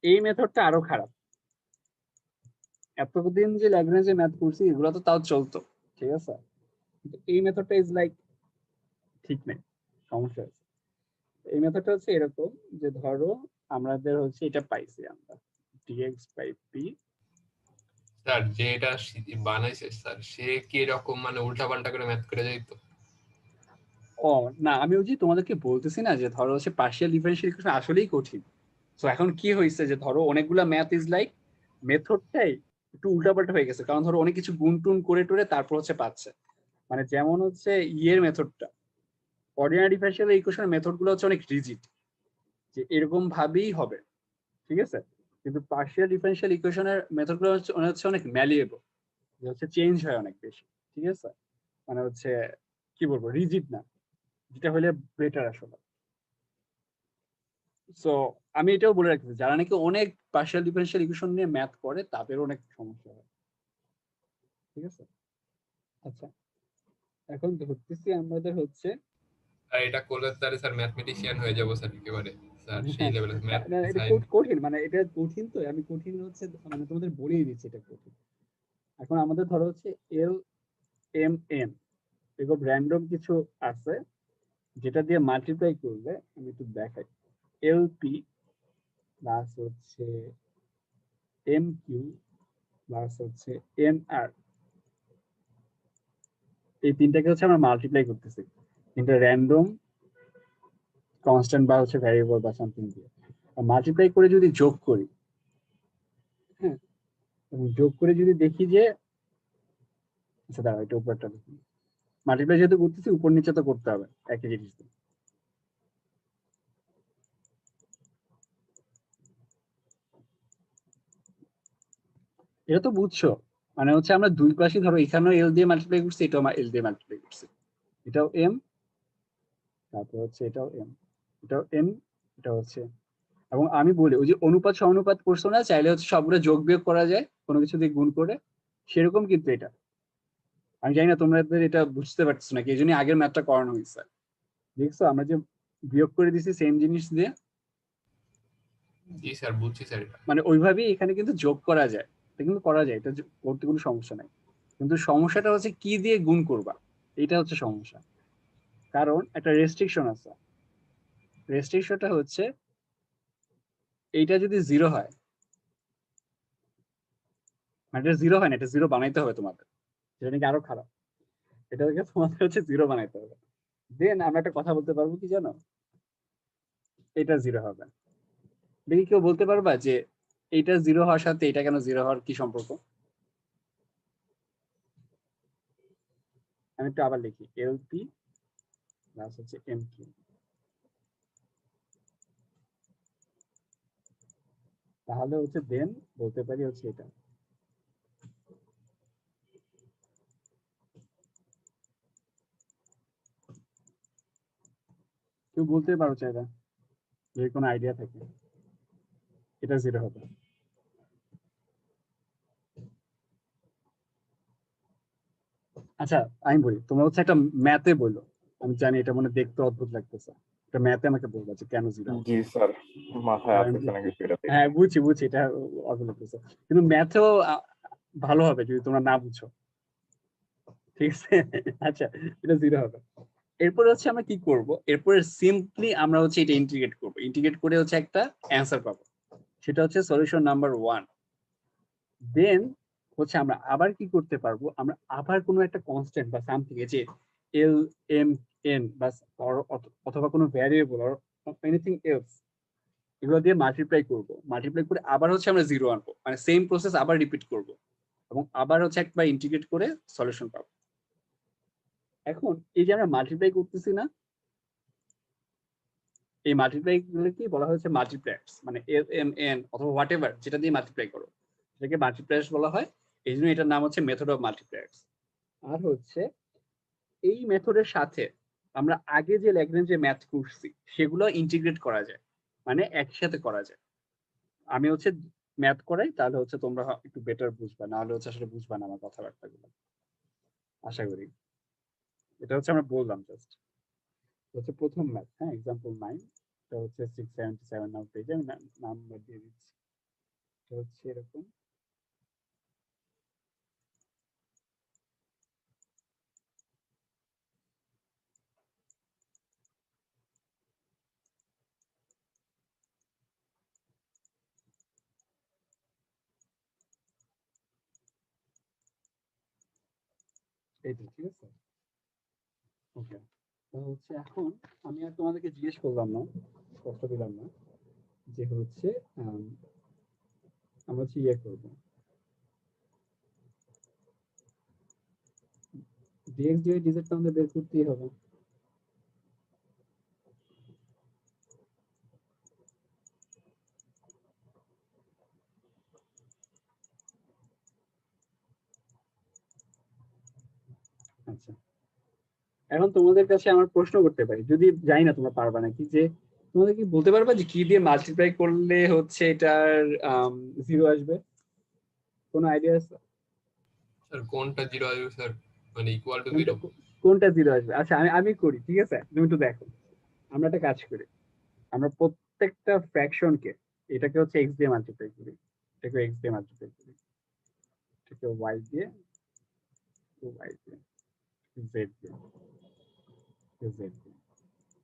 এই মেথডটা আরো খারাপ। এতদিন যে ল্যাগ্রেঞ্জে ম্যাথ করছি এগুলো তো তাও চলতো, ঠিক আছে, কিন্তু এই মেথডটা ইজ লাইক ঠিক নেই, সমস্যা আছে। এই মেথডটা হচ্ছে এরকম যে ধরো আমাদের হচ্ছে এটা পাইছি আমরা dx বাই p। স্যার যে এটা বানাইছে স্যার সে কি এরকম মানে উল্টাপাল্টা করে ম্যাথ করে যাইতো? ও না, আমি ওই যে তোমাদেরকে বলতেছি না যে ধরো হচ্ছে পার্শিয়াল ডিফারেনশিয়াল ইকুয়েশন আসলেই কঠিন। তো এখন কি হয়েছে যে ধরো অনেকগুলা ম্যাথ ইজ লাইক মেথডটাই একটু উল্টাপাল্টা হয়ে গেছে, কারণ ধরো অনেক কিছু গুণ টুন করে টুরে তারপর হচ্ছে পাচ্ছে। মানে যেমন হচ্ছে ইয়ের মেথডটা, অর্ডিনারি ডিফারেনশিয়াল ইকুয়েশনের মেথড গুলো হচ্ছে অনেক রিজিড, যে এরকম ভাবেই হবে, ঠিক আছে। কিন্তু পার্শিয়াল ডিফারেনশিয়াল ইকুয়েশনের মেথড গুলো হচ্ছে অনেক ম্যালিয়েবল, যে হচ্ছে চেঞ্জ হয় অনেক বেশি, ঠিক আছে। মানে হচ্ছে কি বলবো, রিজিড না, যেটা হলে বেটার আসলে। সো আমি এটাও বলে রাখছি, যারা নাকি অনেক পার্শিয়াল ডিফারেনশিয়াল ইকুয়েশন নিয়ে ম্যাথ করে তাদের অনেক সমস্যা হয়, ঠিক আছে। আচ্ছা এখন ধরতেছি আমাদের হচ্ছে আর এটা করলে তাহলে স্যার ম্যাথমেটিশিয়ান হয়ে যাবো স্যার একেবারে, স্যার সেই লেভেলে ম্যাথ না, এটা কঠিন, মানে এটা কঠিন, তো আমি কঠিন হচ্ছে মানে তোমাদের বলেই দিচ্ছি এটা কঠিন। এখন আমাদের ধরো হচ্ছে এল এম এন এরকম র্যান্ডম কিছু আছে যেটা দিয়ে মাল্টিপ্লাই করলে, আমি একটু দেখাই, এল পি প্লাস হচ্ছে এম কিউ প্লাস হচ্ছে এন আর, এই তিনটাকে হচ্ছে আমরা মাল্টিপ্লাই করতেছি তিনটা র্যান্ডম কনস্ট্যান্ট বা হচ্ছে ভ্যারিয়েবল বা সামথিং দিয়ে মাল্টিপ্লাই করে যদি যোগ করি, হ্যাঁ, এবং যোগ করে যদি দেখি যে, আচ্ছা দাঁড়াও এটা উপরটা দেখি, মাল্টিপ্লাই যেহেতু করতেছি উপর নিচে তো করতে হবে একই জিনিস দিয়ে। এটা তো বুঝছো, মানে হচ্ছে আমরা দুই পাশে ধরো এখানেও এল দিয়ে মাল্টিপ্লাই করছি, এটাও এল দিয়ে মাল্টিপ্লাই করছি, এটাও এম, তারপর হচ্ছে এটাও এম, এটাও এম, এটা হচ্ছে। এবং আমি বলি ওই যে অনুপাত সমানুপাত করছো না, চাইলে হচ্ছে সবগুলো যোগ বিয়োগ করা যায় কোনো কিছু দিয়ে গুণ করে, সেরকম কিন্তু এটা। আমি জানি না তোমরা এটা বুঝতে পারছো নাকি, এই জন্য আগের ম্যাথটা করানো হয়েছে। দেখছো আমরা যে বিয়োগ করে দিছি সেম জিনিস দিয়ে, জি স্যার বুঝছি স্যার এটা। মানে ওইভাবেই এখানে কিন্তু যোগ করা যায়, এটা কিন্তু করা যায়, এটা করতে কোনো সমস্যা নাই। কিন্তু সমস্যাটা হচ্ছে কি দিয়ে গুণ করবা, এটা হচ্ছে সমস্যা। কারণ একটা রেস্ট্রিকশন আছে, রেস্ট্রিকশনটা হচ্ছে এইটা যদি জিরো হয়, মানে এটা জিরো হয় না, এটা জিরো বানাইতে হবে তোমাদের, যেটা নাকি আরো খারাপ। এটাকে তোমাদের হচ্ছে জিরো বানাইতে হবে, দেন আমরা একটা কথা বলতে পারবো কি জানো, এটা জিরো হবে। দেখি কেউ বলতে পারবা যে এইটা জিরো হওয়ার সাথে এটা কেন জিরো হওয়ার কি সম্পর্ক? আমি একটু আবার লিখি, এল পি প্লাস হচ্ছে এম কিউ, তাহলে হচ্ছে দেন বলতে পারি হচ্ছে এটা। কেউ বলতে পারো চাইলে, যদি কোনো আইডিয়া থাকে, এটা জিরো হবে। আচ্ছা আমি বলি, তোমরা হচ্ছে একটা ম্যাথে বললো, আমি জানি এটা মনে দেখতে অদ্ভুত লাগতেছে, এটা ম্যাথে আমাকে বলবা যে কেন জিরো। জি স্যার, মাথায় আসতেছে না কিছু এটাতে। হ্যাঁ বুঝছি এটা অদ্ভুত লাগতেছে, কিন্তু ম্যাথেও ভালো হবে যদি তোমরা না বুঝো, ঠিক আছে। আচ্ছা এটা জিরো হবে। এরপরে হচ্ছে আমরা কি করব, এরপরে সিম্পলি আমরা হচ্ছে এটা ইন্টিগ্রেট করব, ইন্টিগ্রেট করে হচ্ছে একটা অ্যান্সার পাবো, সেটা হচ্ছে সলিউশন নাম্বার 1। দেন হচ্ছে আমরা আবার কি করতে পারবো, আমরা আবার কোনো একটা কনস্ট্যান্ট বা সামথিং, যে এল এম n বাস অথবা কোনো ভ্যারিয়েবল অর এনিথিং এলস, এগুলো দিয়ে মাল্টিপ্লাই করব, মাল্টিপ্লাই করে আবার হচ্ছে আমরা জিরো আনবো, মানে সেম প্রসেস আবার রিপিট করব এবং আবার হচ্ছে একবার ইন্টিগ্রেট করে সলিউশন পাবো। এখন এই যে আমরা মাল্টিপ্লাই করতেছি না, এই মাল্টিপ্লাই কি বলা হয়েছে মাল্টিপ্লায়ার্স, মানে এল এম এন অথবা হোয়াট এভার যেটা দিয়ে মাল্টিপ্লাই করো সেটাকে মাল্টিপ্লায়ার্স বলা হয়। এই জন্য এটার নাম হচ্ছে মেথড অফ মাল্টিপ্লায়ার্স। আর হচ্ছে এই মেথডের সাথে আমরা আগে যে ল্যাগ্রেঞ্জে ম্যাথ করছি সেগুলো ইন্টিগ্রেট করা যায়, মানে একসাথে করা যায়। আমি হচ্ছে ম্যাথ করাই, তাহলে হচ্ছে তোমরা একটু বেটার বুঝবা, না হলে হচ্ছে আসলে বুঝবা না আমার কথাবার্তাগুলো, আশা করি। এটা হচ্ছে আমরা বললাম জাস্ট হচ্ছে প্রথম ম্যাথ, হ্যাঁ, এক্সাম্পল 9, এটা হচ্ছে 677 নাম্বার পেজে আমি নাম্বার দিয়ে দিচ্ছি। এটা হচ্ছে এরকম, এইটা ঠিক আছে। ওকে, তো হচ্ছে এখন আমি আর তোমাদেরকে জিজ্ঞেস করলাম না, কষ্ট দিলাম না, যে হচ্ছে আমরা হচ্ছে ইয়ে করবো ডিএক্স ডিওয়াই ডিজেড তো আমাদের বের করতেই হবে। আচ্ছা, এখন তোমাদের কাছে আমার প্রশ্ন করতে পারি, যদি জানি না তোমরা পারবা নাকি, যে তোমাদের কি বলতে পারবা যে কি দিয়ে মাল্টিপ্লাই করলে হচ্ছে এটার জিরো আসবে? কোনো আইডিয়া আছে? স্যার কোনটা জিরো আসবে স্যার, মানে ইকুয়াল টু কোনটা জিরো? কোনটা জিরো আসবে? আচ্ছা, আমি করি, ঠিক আছে, তুমি একটু দেখো। আমরা একটা কাজ করি, আমরা প্রত্যেকটা ফ্র্যাকশনকে, এটাকে হচ্ছে এক্স দিয়ে মাল্টিপ্লাই করি, এটাকে এক্স দিয়ে মাল্টিপ্লাই করি, এটাকে ওয়াই দিয়ে, ওয়াই দিয়ে, জেড দিয়ে, জেড দিয়ে,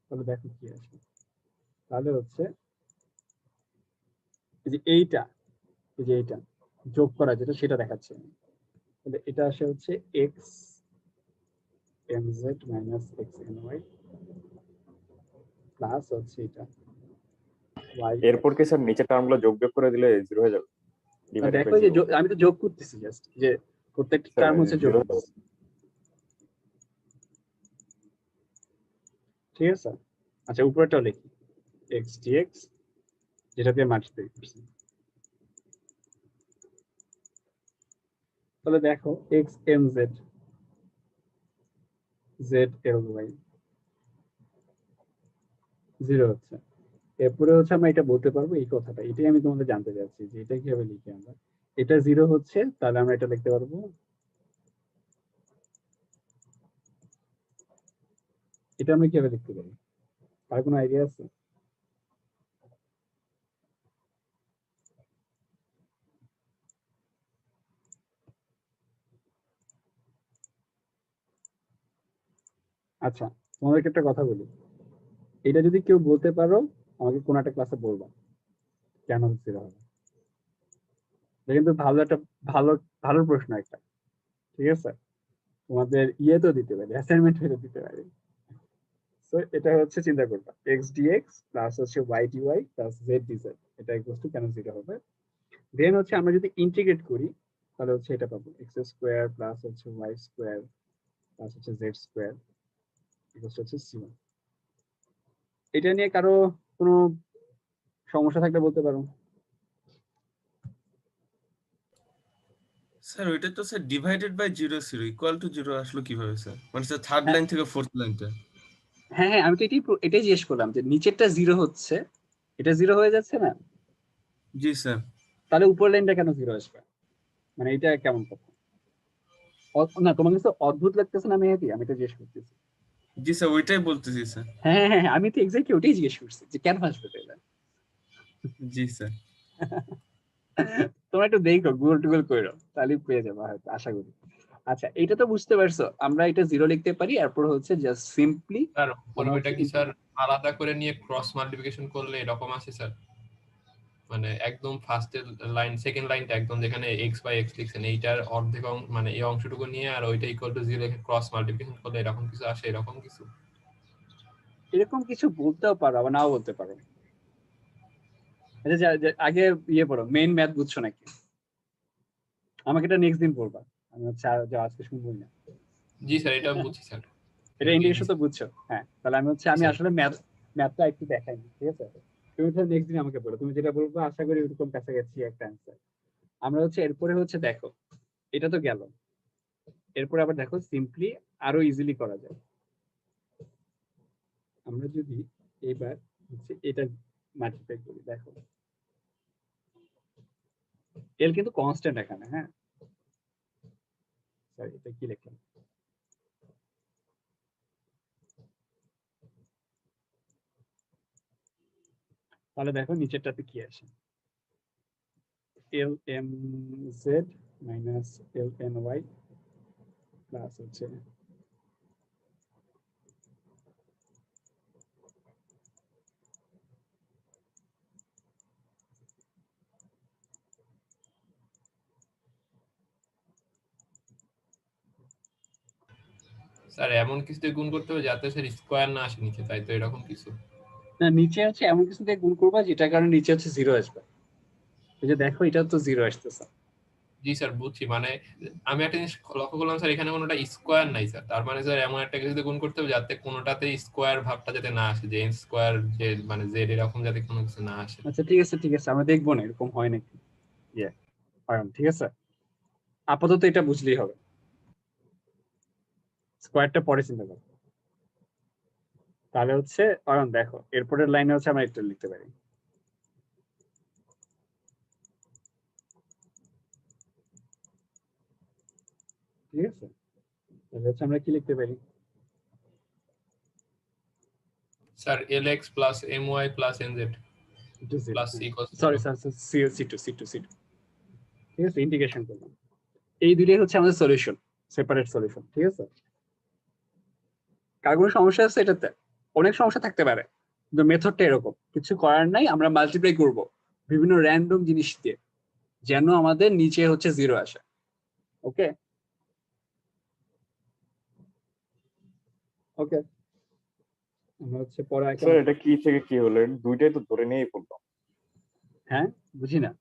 তাহলে দেখো কি আসে। তাহলে হচ্ছে এই যে এইটা, এই যে এইটা যোগ করা যেটা সেটা দেখাচ্ছে, তাহলে এটা আসে হচ্ছে X M Z minus X N Y plus হচ্ছে এটা ওয়াই। এরপর কি স্যার নিচের টার্মগুলো যোগ বিয়োগ করে দিলে জিরো হয়ে যাবে? Divided দেখো by এই যে zero। আমি তো যোগ করতেছি জাস্ট, যে প্রত্যেকটা স্যার, টার্ম হচ্ছে যোগ zero করতেছি, ঠিক আছে। আচ্ছা, উপরেটাও লিখি এক্স ডিএক্স, যেটা দিয়ে মাল্টিপ্লাই করছি। তাহলে দেখো X M Z Z L Y zero হচ্ছে। এরপরে হচ্ছে আমরা এটা বলতে পারবো, এই কথাটা এটাই আমি তোমাদের জানতে চাচ্ছি, যে এটা কিভাবে লিখি আমরা। এটা জিরো হচ্ছে, তাহলে আমরা এটা লিখতে পারবো, এটা আমরা কিভাবে লিখতে পারি? আর কোনো আইডিয়া আছে? আচ্ছা, তোমাদেরকে একটা কথা বলি, এটা যদি কেউ বলতে পারো আমাকে কোন একটা ক্লাসে বলবা কেন জিরো হবে। এটা কিন্তু ভালো একটা ভালো ভালো প্রশ্ন একটা, ঠিক আছে। তোমাদের ইয়ে তো দিতে পারি, অ্যাসাইনমেন্ট হয়ে দিতে পারি। সো এটা হচ্ছে চিন্তা করবা, এক্স ডিএক্স প্লাস হচ্ছে Y D Y plus Z D Z, এটা ইকুয়াল টু কেন জিরো হবে। দেন হচ্ছে আমরা যদি ইন্টিগ্রেট করি তাহলে হচ্ছে এটা পাবো এক্স স্কোয়ার প্লাস হচ্ছে ওয়াই স্কোয়ার প্লাস হচ্ছে জেড স্কোয়ার ইকুয়াল হচ্ছে সি1। এটা নিয়ে কারো কোনো সমস্যা থাকলে বলতে পারো। স্যার ওইটা তো sir divided by zero zero equal to zero আসলো কিভাবে স্যার, মানে স্যার থার্ড হ্যাঁ। লাইন থেকে ফোর্থ লাইনটা? হ্যাঁ হ্যাঁ, আমি তো এটাই জিজ্ঞেস করলাম, যে নিচেরটা জিরো হচ্ছে, এটা জিরো হয়ে যাচ্ছে না, জি স্যার। তাহলে উপর লাইনটা কেন জিরো আসবে? মানে এটা কেমন কথা? না, তোমার কাছে অদ্ভুত লাগতেছে না মেহেদি? আমি এটা জিজ্ঞেস করতেছি। জি স্যার, ওইটাই বলতেছি স্যার। হ্যাঁ হ্যাঁ হ্যাঁ, আমি তো এক্স্যাক্টলি ওটাই জিজ্ঞেস করছি, যে কেন আসবে তাহলে। জি স্যার। তোমরা একটু দেখো, গুগল টুগল করো, তাহলে পেয়ে যাবে হয়তো, আশা করি। আচ্ছা, এটা তো বুঝতে পারছো, আমরা এটা জিরো লিখতে পারি, এরপর হচ্ছে জাস্ট সিম্পলি স্যার ওইটা কি স্যার আলাদা করে নিয়ে ক্রস মাল্টিপ্লিকেশন করলে এরকম আসে স্যার? মানে একদম ফার্স্টের লাইন সেকেন্ড লাইনটা একদম যেখানে এক্স বাই এক্স লিখছেন এইটার অর্ধেক মানে এই অংশটুকু নিয়ে আর ওইটা equal to zero cross multiplication করলে এরকম কিছু আসে, এরকম কিছু? এরকম কিছু বলতেও পারো আবার নাও বলতে পারো। আগে ইয়ে পড়ো, মেইন ম্যাথ বুঝছো নাকি? আমাকে এটা নেক্সট দিন বলবা, আমি হচ্ছে আজকে শুনবোই না। জি স্যার, এটা বুঝছি স্যার। এটা ইন্ডিকেশন তো বুঝছো? হ্যাঁ, তাহলে আমি স্যার। আসলে ম্যাথটা একটু দেখাইনি, ঠিক আছে? তুমি তো নেক্সট দিন আমাকে বলো, তুমি যেটা বলবো আশা করি ওরকম কাছাকাছি একটা অ্যান্সার। আমরা এরপরে দেখো, এটা তো গেল, এরপরে আবার দেখো সিম্পলি আরো ইজিলি করা যায়। আমরা যদি এবার এটা মাল্টিপ্লাই করি, দেখো এল কিন্তু কনস্ট্যান্ট এখানে। হ্যাঁ, সরি, এটা কি লিখলাম? তাহলে দেখো নিচেরটাতে কি আসে, L M Z minus L N Y plus হচ্ছে স্যার এমন কিছুতে গুণ করতে হবে যাতে স্যার স্কোয়ার না আসে নিচে, তাই তো এরকম কিছু? না, নিচে এমন কিছু দিয়ে গুণ করবা যেটা কারণে নিচে জিরো আসবে। এই যে দেখো, এটা তো জিরো আসতেছে। জি স্যার বুঝছি, মানে আমি একটা জিনিস লক্ষ্য করলাম স্যার, এখানে কোনোটা স্কোয়ার নাই স্যার, তার মানে স্যার এমন একটা কিছুতে গুণ করতে হবে যাতে কোনোটাতে স্কোয়ার ভাবটা যাতে না আসে, যে স্কোয়ার যে মানে জেড এরকম যাতে কোনো কিছু না আসে। আচ্ছা ঠিক আছে, আমরা দেখবো না এরকম হয় নাকি। ঠিক আছে, আপাতত এটা বুঝলেই হবে, স্কোয়ারটা পরে চিন্তা করো। তাহলে দেখো এরপরের লাইনে আমরা এটা লিখতে পারি, ঠিক আছে? তাহলে আমরা কি লিখতে পারি? Sir L X plus M Y plus N Z plus C cos. Sorry sir, C2 ঠিক আছে, ইন্টিগ্রেশন করলাম। এই দুইটাই আমাদের সলিউশন, সেপারেট সলিউশন, ঠিক আছে? কার কোনো সমস্যা আছে এটাতে? অনেক সমস্যা থাকতে পারে, কিন্তু মেথডটা এরকম, কিছু করার নাই, আমরা মাল্টিপ্লাই করব বিভিন্ন র্যান্ডম জিনিস দিয়ে যেন আমাদের নিচে জিরো আসে। ওকে ওকে, আমরা পরে একটা। স্যার এটা কি থেকে কি হলো? দুইটাই তো ধরে নিয়েই করলাম। হ্যাঁ, বুঝি না।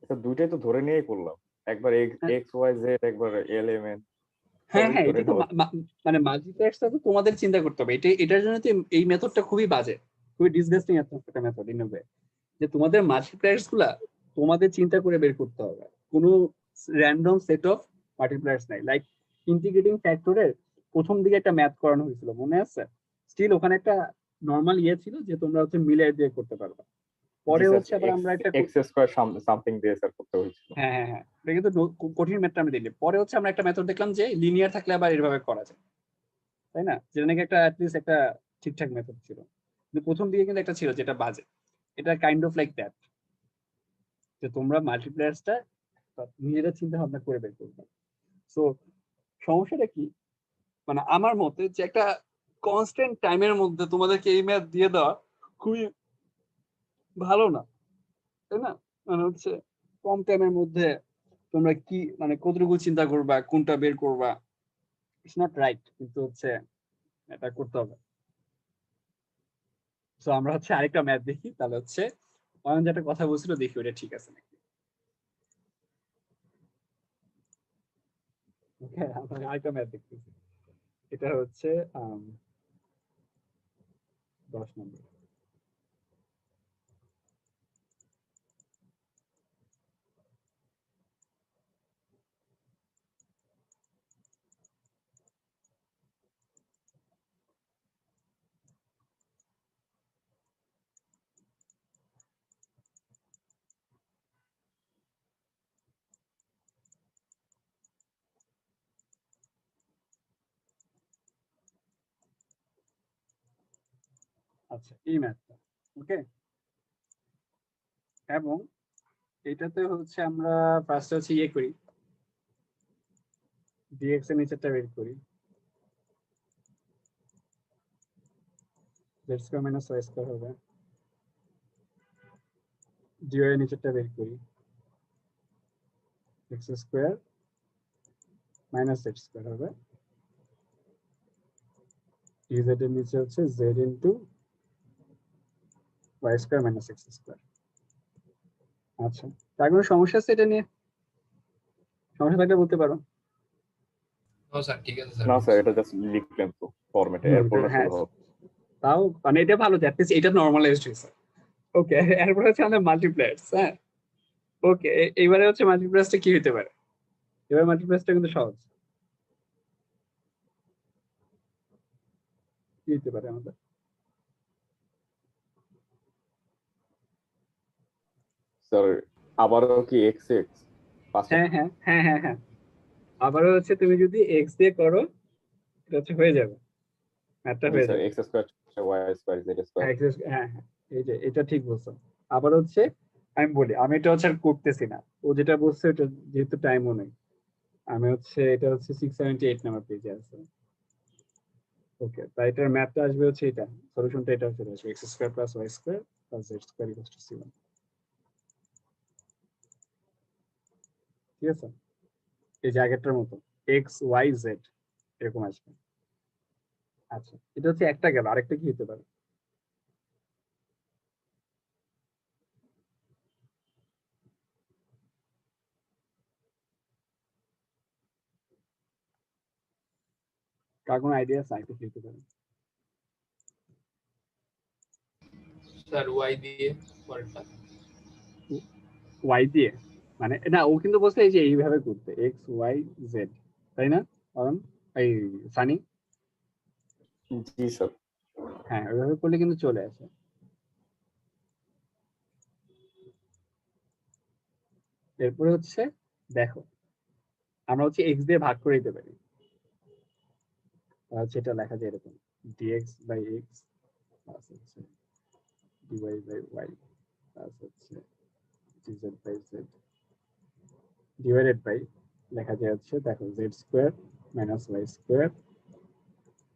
এটা দুইটাই তো ধরে নিয়েই করলাম, একবার এক্স ওয়াই জেড, একবার এল এম এন। হ্যাঁ সবই হ্যাঁ, ধরে এটা তো নেওয়া। মানে মাল্টিপ্লেক্সটা তো তোমাদের চিন্তা করতে হবে। এটার জন্য তো এই মেথডটা খুবই বাজে, খুবই ডিসগাস্টিং একটা মেথড ইন এ ওয়ে, যে তোমাদের মাল্টিপ্লায়ার্স গুলা তোমাদের চিন্তা করে বের করতে হবে। কোনো র্যান্ডম সেট অফ মাল্টিপ্লায়ার্স নাই। লাইক ইন্টিগ্রেটিং ফ্যাক্টরের প্রথম দিকে একটা ম্যাথ করানো হয়েছিল, মনে আছে? স্টিল ওখানে একটা নরমাল ছিল যে তোমরা মিলিয়ে দিয়ে করতে পারবে। পরে আবার আমরা একটা এক্স স্কয়ার সামথিং দিয়ে স্যার করতে হয়েছিল। হ্যাঁ হ্যাঁ হ্যাঁ, এটা কিন্তু কঠিন ম্যাথটা আমরা দিলি। পরে আমরা একটা মেথড দেখলাম যে লিনিয়ার থাকলে আবার এভাবে করা যায়, তাই না? যেটা নাকি একটা অ্যাটলিস্ট একটা ঠিকঠাক মেথড ছিল। কিন্তু প্রথম দিকে কিন্তু একটা ছিল যেটা বাজে। এটা কাইন্ড অফ লাইক দ্যাট, যে তোমরা মাল্টিপ্লায়ার্সটা নিজেরা চিন্তা ভাবনা করে বের করবে। সো সমস্যাটা কি, মানে আমার মতে যে একটা কনস্ট্যান্ট টাইমের মধ্যে তোমাদেরকে এই ম্যাথ দিয়ে দেওয়া খুবই ভালো না, তাই না? মানে কম টাইমের মধ্যে তোমরা কি মানে কতটুকু চিন্তা করবা, কোনটা বের করবা, ইটস নট রাইট। কিন্তু এটা করতে হবে। সো আমরা আরেকটা ম্যাথ দেখি, তাহলে অয়ন যেটা কথা বলছিল দেখি ওটা ঠিক আছে নাকি। ওকে, আমরা আরেকটা ম্যাথ দেখতেছি। এটা 10 নম্বর। আচ্ছা, এই ম্যাথটা ওকে। এবং এটাতে আমরা ফার্স্টে ইয়ে করি, ডিএক্স এর নিচেরটা বের করি, Z square minus Y square হবে। ডিওয়াই এর নিচেরটা বের করি, X square minus Z square হবে। dz এর নিচে হচ্ছে z into y square minus x square. আচ্ছা, তার কোনো সমস্যা আছে এটা নিয়ে? সমস্যা থাকলে বলতে পারো। ও স্যার ঠিক আছে স্যার। না স্যার, এটা জাস্ট লিখলেন তো ফরম্যাটে, এরপর না হ্যাঁ, শুরু হবে। তাও মানে এটা ভালো যে অ্যাটলিস্ট এটা নরমালাইজড হয়েছে। ওকে, এরপর হচ্ছে আমাদের মাল্টিপ্লায়ার্স। হ্যাঁ, ওকে, এইবারে হচ্ছে মাল্টিপ্লায়ার্সটা কি হতে পারে? এবার মাল্টিপ্লায়ার্সটা কিন্তু সহজ। কি হতে পারে আমাদের? স্যার আবারও কি এক্স এক্স পাশে? হ্যাঁ হ্যাঁ হ্যাঁ হ্যাঁ হ্যাঁ, আবারও হচ্ছে তুমি যদি এক্স দিয়ে করো এটা হচ্ছে হয়ে যাবে, ম্যাথটা জি হয়ে স্যার, যাবে। X square Y square Z square. হ্যাঁ হ্যাঁ হ্যাঁ, এই যে এটা ঠিক বলছো। আবার হচ্ছে আমি বলি, আমি এটা হচ্ছে আর করতেছি না, ও যেটা বলছে ওটা যেহেতু টাইমও নেই, আমি হচ্ছে এটা হচ্ছে 678 নাম্বার পেজে আছে। ওকে, তাই এটার ম্যাথটা আসবে হচ্ছে এটা, সলিউশনটা এটা চলে আসবে X square plus Y square plus Z square equal to c1। ঠিক আছে, এই যে আগেরটার মতো এক্স ওয়াই জেড এরকম আসবে। আচ্ছা, এটা হচ্ছে একটা গেল, আরেকটা কি হতে পারে? কার কোনো আইডিয়া আছে আরেকটা কি হতে পারে? স্যার ওয়াই দিয়ে পরেরটা। ওয়াই দিয়ে মানে না, ও কিন্তু বলছে এই যে এইভাবে করতে এক্স ওয়াই জেড, তাই না? কারণ এই সানি, জি স্যার। হ্যাঁ ওইভাবে করলে কিন্তু চলে আসে। এরপরে হচ্ছে দেখো, আমরা হচ্ছে এক্স দিয়ে ভাগ করে দিতে পারি, হচ্ছে এটা লেখা যায় এরকম ডিএক্স বাই এক্স প্লাস হচ্ছে ডিওয়াই বাই ওয়াই প্লাস হচ্ছে D Z by Z divided by লেখা যায় হচ্ছে দেখো Z square minus Y square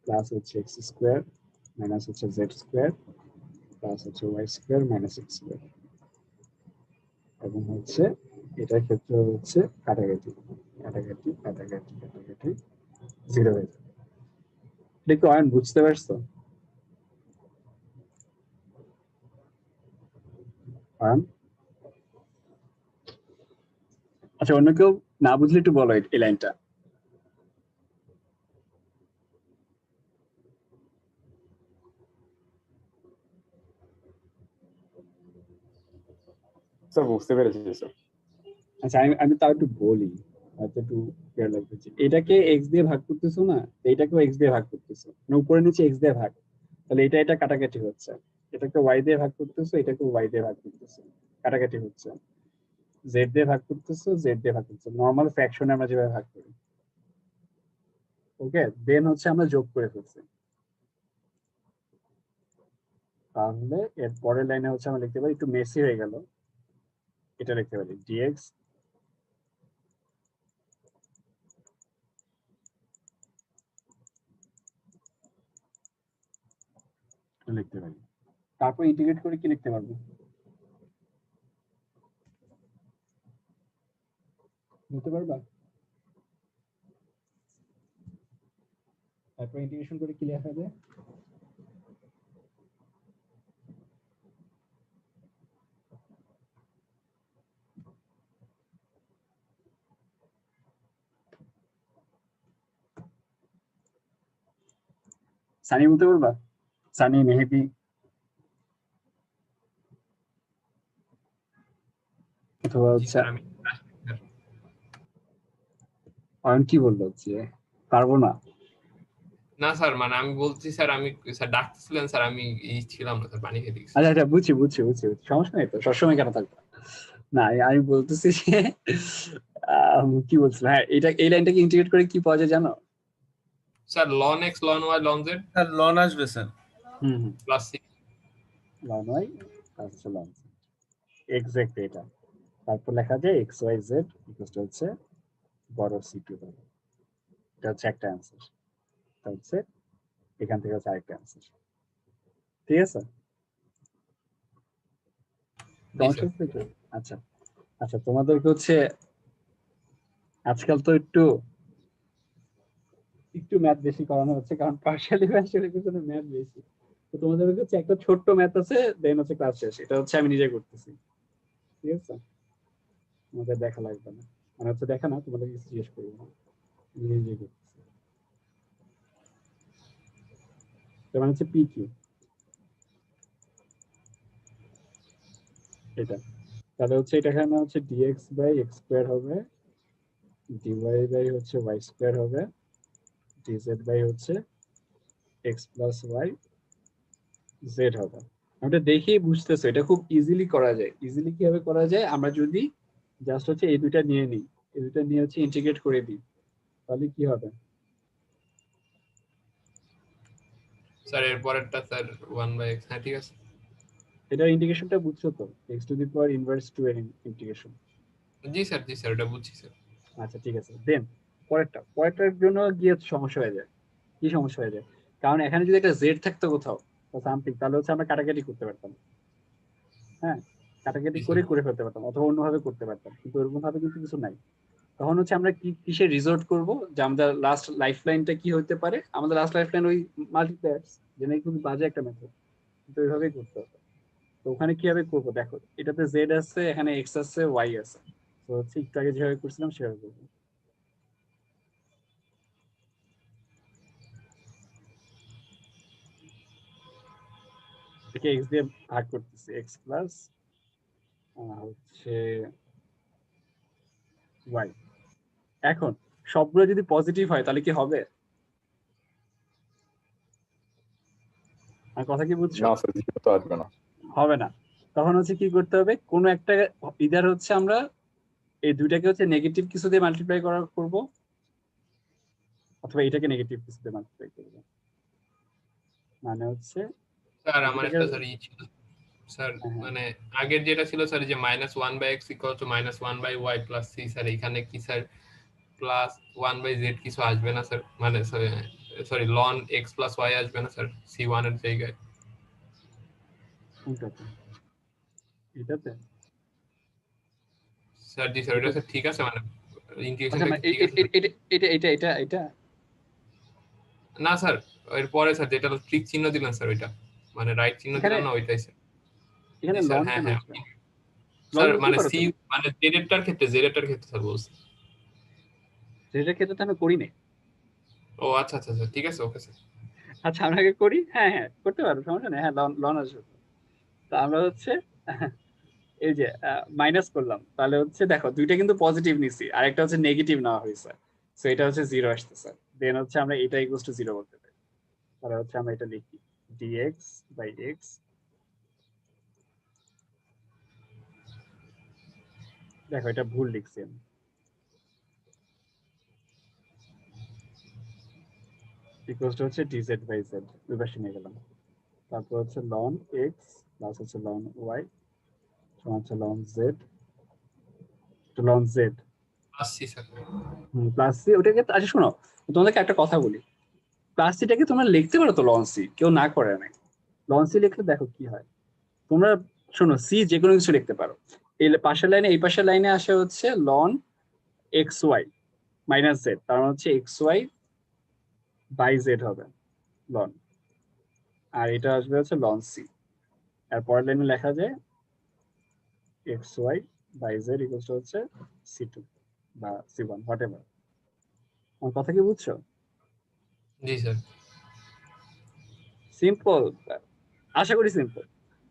plus হচ্ছে এক্স স্কোয়ার মাইনাস হচ্ছে জেড স্কোয়ার প্লাস হচ্ছে Y square minus X square, এবং হচ্ছে এটার ক্ষেত্রে হচ্ছে কাটাকাটি কাটাকাটি কাটাকাটি কাটাকাটি জিরো হয়ে যাবে। এটা কি অয়ন বুঝতে পারছো? অয়ন, আচ্ছা অন্য কেউ না বুঝলে একটু বলো এই লাইনটা। স্যার বুঝতে পেরেছি স্যার। আচ্ছা আমি আমি তাও একটু বলি, হয়তো একটু ক্লিয়ার লাগবে। যে এটাকে এক্স দিয়ে ভাগ করতেছো না, এটাকেও এক্স দিয়ে ভাগ করতেছো, মানে উপরে নিচে এক্স দিয়ে ভাগ, তাহলে এটা এটা কাটাকাটি হচ্ছে। এটাকে ওয়াই দিয়ে ভাগ করতেছো, এটাকে ওয়াই দিয়ে ভাগ করতেছো, কাটাকাটি হচ্ছে। জেড দিয়ে ভাগ করতেছো, জেড দিয়ে ভাগ করতেছো, নর্মাল ফ্র্যাকশনে আমরা যেভাবে ভাগ করি। ওকে, দেন হচ্ছে আমরা যোগ করে ফেলছি। তাহলে এর পরের লাইনে হচ্ছে আমরা লিখতে পারি, একটু মেসি হয়ে গেল, এটা লিখতে পারি ডিএক্স লিখতে পারি, তারপর ইন্টিগ্রেট করে কি লিখতে পারবো? বলতে পারবা? তারপর ইন্টিগ্রেশন করে কি লেখা যায়? সানি বলতে পারবা? সানি, মেহেদি, অথবা জি হচ্ছে স্যার আমি অয়ন কি বললো যে পারবো না? না স্যার, মানে আমি বলছি স্যার, আমি স্যার ডাকতেছিলেন স্যার, আমি ছিলাম না স্যার, পানি খেতে গেছি। আচ্ছা আচ্ছা, বুঝছি বুঝছি বুঝছি বুঝছি, সমস্যা নেই তো, সবসময় কেন থাকবে না। আমি বলতেছি যে কি বলছিলাম, হ্যাঁ এটা এই লাইনটাকে ইন্টিগ্রেট করে কি পাওয়া যায় জানো? Sir ln X ln Y ln Z sir ln আসবে sir. Hmm, plus C. Ln Y plus ln exact এটা। তারপর লেখা যায় X Y Z equal to হচ্ছে বড় সি টু পাবো। এটা হচ্ছে একটা অ্যান্সার, এটা হচ্ছে এখান থেকে হচ্ছে আরেকটা অ্যান্সার। ঠিক আছে, সমস্যা হচ্ছে কি? আচ্ছা আচ্ছা, তোমাদেরকে হচ্ছে আজকাল তো একটু একটু ম্যাথ বেশি করানো হচ্ছে, কারণ পার্শিয়ালি পার্শিয়ালি পিছনে ম্যাথ বেশি। তো তোমাদের হচ্ছে একটা ছোট্ট ম্যাথ আছে, দেন হচ্ছে ক্লাস শেষ। এটা হচ্ছে আমি নিজে করতেছি, ঠিক আছে? তোমাদের দেখা লাগবে না, মানে হচ্ছে দেখা না, তোমাদের কিছু জিজ্ঞেস করবো না, নিজে নিজে করতেছি। তার মানে হচ্ছে পি কিউ এটা, তাহলে হচ্ছে এটা এখানে হচ্ছে ডিএক্স বাই এক্স স্কোয়ার হবে, ডিওয়াই বাই হচ্ছে ওয়াই স্কোয়ার হবে, ডিজেড বাই হচ্ছে এক্স প্লাস ওয়াই জেড হবে। এটা দেখেই বুঝতেছো এটা খুব ইজিলি করা যায়। ইজিলি কিভাবে করা যায়, আমরা যদি জাস্ট হচ্ছে এই দুইটা নিয়ে নিই, এই দুইটা নিয়ে হচ্ছে ইন্টিগ্রেট করে দিই, তাহলে কি হবে? স্যার এর পরেরটা স্যার 1/x, হ্যাঁ ঠিক আছে। এটা ইন্টিগ্রেশনটা বুঝছো তো, x to the power inverse 2 এর ইন্টিগ্রেশন। জি স্যার ওটা বুঝছি স্যার। আচ্ছা ঠিক আছে, দেন পরেরটার জন্য গিয়ে সমস্যা হয়ে যায়। কি সমস্যা হয়ে যায়? কারণ এখানে যদি একটা জেড থাকতো কোথাও বা সামথিং, তাহলে হচ্ছে আমরা কাটাকাটি করতে পারতাম। হ্যাঁ, কাটাকাটি জি করে স্যার। করে ফেলতে পারতাম, অথবা অন্যভাবে করতে পারতাম, কিন্তু ওরকম ভাবে কিন্তু কিছু নাই। তখন হচ্ছে আমরা কিসে রিসোর্ট করব, যে আমাদের লাস্ট লাইফ লাইনটা কি হতে পারে? আমাদের লাস্ট লাইফ লাইন ওই মাল্টিপ্লায়ার্স, যে নাকি খুবই বাজে একটা মেথড, কিন্তু ওইভাবেই করতে হবে। তো ওখানে কিভাবে করবো দেখো, এটাতে জেড আছে, এখানে এক্স আছে, ওয়াই আছে। তো হচ্ছে একটু আগে যেভাবে করছিলাম সেভাবে করবো। এটাকে এক্স দিয়ে ভাগ করতেছি, এক্স প্লাস হচ্ছে ওয়াই। এখন সবগুলো যদি পজিটিভ হয় তাহলে কি হবে? আর কথা কি বুঝছো? না স্যার, জিরো তো আসবে না। হবে না। তখন হচ্ছে কি করতে হবে, কোনো একটা ইদার হচ্ছে আমরা এই দুইটাকে হচ্ছে নেগেটিভ কিছু দিয়ে মাল্টিপ্লাই করব, অথবা এটাকে নেগেটিভ কিছু দিয়ে মাল্টিপ্লাই করব। মানে হচ্ছে স্যার আমার দুইটাকে, একটা স্যার ছিল স্যার, হ্যাঁ, হ্যাঁ, মানে আগের যেটা ছিল স্যার যে -1/x = -1/y + c, স্যার এখানে কি স্যার প্লাস 1/z কিছু আসবে না স্যার? মানে সরি ln x + y আসবে না স্যার c1 এর জায়গায়? কোনটাতে? এটাতে? স্যার জি স্যার, ওটা এটা স্যার ঠিক আছে, মানে আচ্ছা, ইন্টিগ্রেশনটা মানে কি ঠিক আছে স্যার? এটা না স্যার, এর পরে স্যার যেটা ট্রিক চিহ্ন দিলেন স্যার, ওইটা মানে রাইট চিহ্ন এখানে দিলেন না, ওইটাই স্যার। এখানে জি স্যার, লন হ্যাঁ কেন হ্যাঁ আসবে? লন স্যার, বলতে মানে পারো সি, তুমি, মানে জেডেরটার ক্ষেত্রে স্যার বলছি। যেটার ক্ষেত্রে তো আমি করি নাই। ও আচ্ছা আচ্ছা আচ্ছা, ঠিক আছে, ওকে স্যার। আচ্ছা আমরা আগে করি, হ্যাঁ হ্যাঁ করতে পারো, সমস্যা নেই, হ্যাঁ লন লন আসবে। তো আমরা হচ্ছে এই যে মাইনাস করলাম, তাহলে হচ্ছে দেখো দুইটা কিন্তু পজিটিভ নিছি, আর একটা হচ্ছে নেগেটিভ নেওয়া হয়েছে, সো এটা হচ্ছে জিরো আসতেছে। দেন হচ্ছে আমরা এটা ইকুয়ালস টু জিরো করতে পারি, তাহলে হচ্ছে আমরা এটা লিখি ডিএক্স বাই এক্স। দেখো এটা ভুল লিখছি আমি, ইকুয়ালস টু হচ্ছে ডিজেড বাই জেড, ওই পাশে নিয়ে গেলাম। তারপর হচ্ছে লন এক্স প্লাস হচ্ছে লন ওয়াই সমান হচ্ছে লন জেড, লন জেড আসছি স্যার। Plus C. ওটাকে আচ্ছা শোনো, তোমাদেরকে একটা কথা বলি, প্লাস সিটাকে তোমরা লিখতে পারো তো লন সি, কেউ না করে নাই। লন সি লিখলে দেখো কি হয়, তোমরা শোনো, সি যে কোনো কিছু লিখতে পারো। এই পাশের লাইনে, এই পাশের লাইনে আসে হচ্ছে ln X Y minus Z, তার মানে হচ্ছে এক্স ওয়াই বাই জেড হবে লন, আর এটা আসবে হচ্ছে লন সি। আর পরের লাইনে লেখা যায় X Y by Z equals to হচ্ছে সি টু বা সি ওয়ান, হোয়াট এভার। আমার কথা কি বুঝছো? জি স্যার। সিম্পল, আশা করি সিম্পল।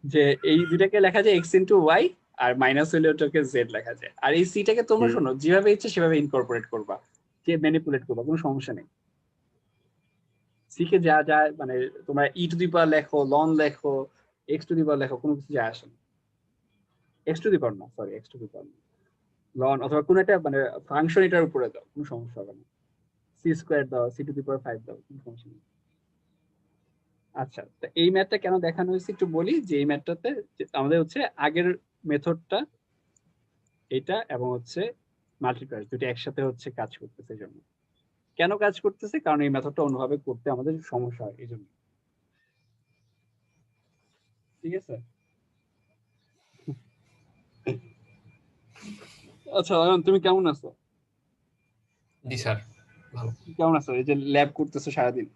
যে এই দুটাকে লেখা যায় এক্স ইন্টু ওয়াই, আর মাইনাস হলে ওটাকে জেড লেখা যায়। আর এই সিটাকে তোমরা শোনো যেভাবে ইচ্ছে সেভাবে ইনকর্পোরেট করবা, যে ম্যানিপুলেট করবা, কোনো সমস্যা নেই। সি কে যা যা মানে তোমরা ই টু দি পাওয়ার লেখো, লন লেখো, এক্স টু দি পাওয়ার লেখো, কোনো কিছু যায় আসে না। এক্স টু দি পাওয়ার না, sorry x to the power loan, অথবা কোনো একটা মানে ফাংশন এটার উপরে দাও, কোনো সমস্যা হবে না। সি স্কোয়ার দাও, সি টু দি পাওয়ার 5 দাও, কোনো সমস্যা নেই। আচ্ছা, তো এই ম্যাথটা কেন দেখানো হয়েছে একটু বলি, যে এই ম্যাথটাতে আমাদের হচ্ছে আগের মেথডটা এটা এবং হচ্ছে মাল্টিপ্লাই দুটো একসাথে হচ্ছে কাজ করতেছে। এই জন্য কেন কাজ করতেছে, কারণ এই মেথডটা অন্যভাবে করতে আমাদের সমস্যা হয়, এই জন্য। ঠিক আছে। আচ্ছা অয়ন, তুমি কেমন আছো? জি স্যার। ভালো। কেমন আছো? এই যে ল্যাব করতেছো সারাদিন।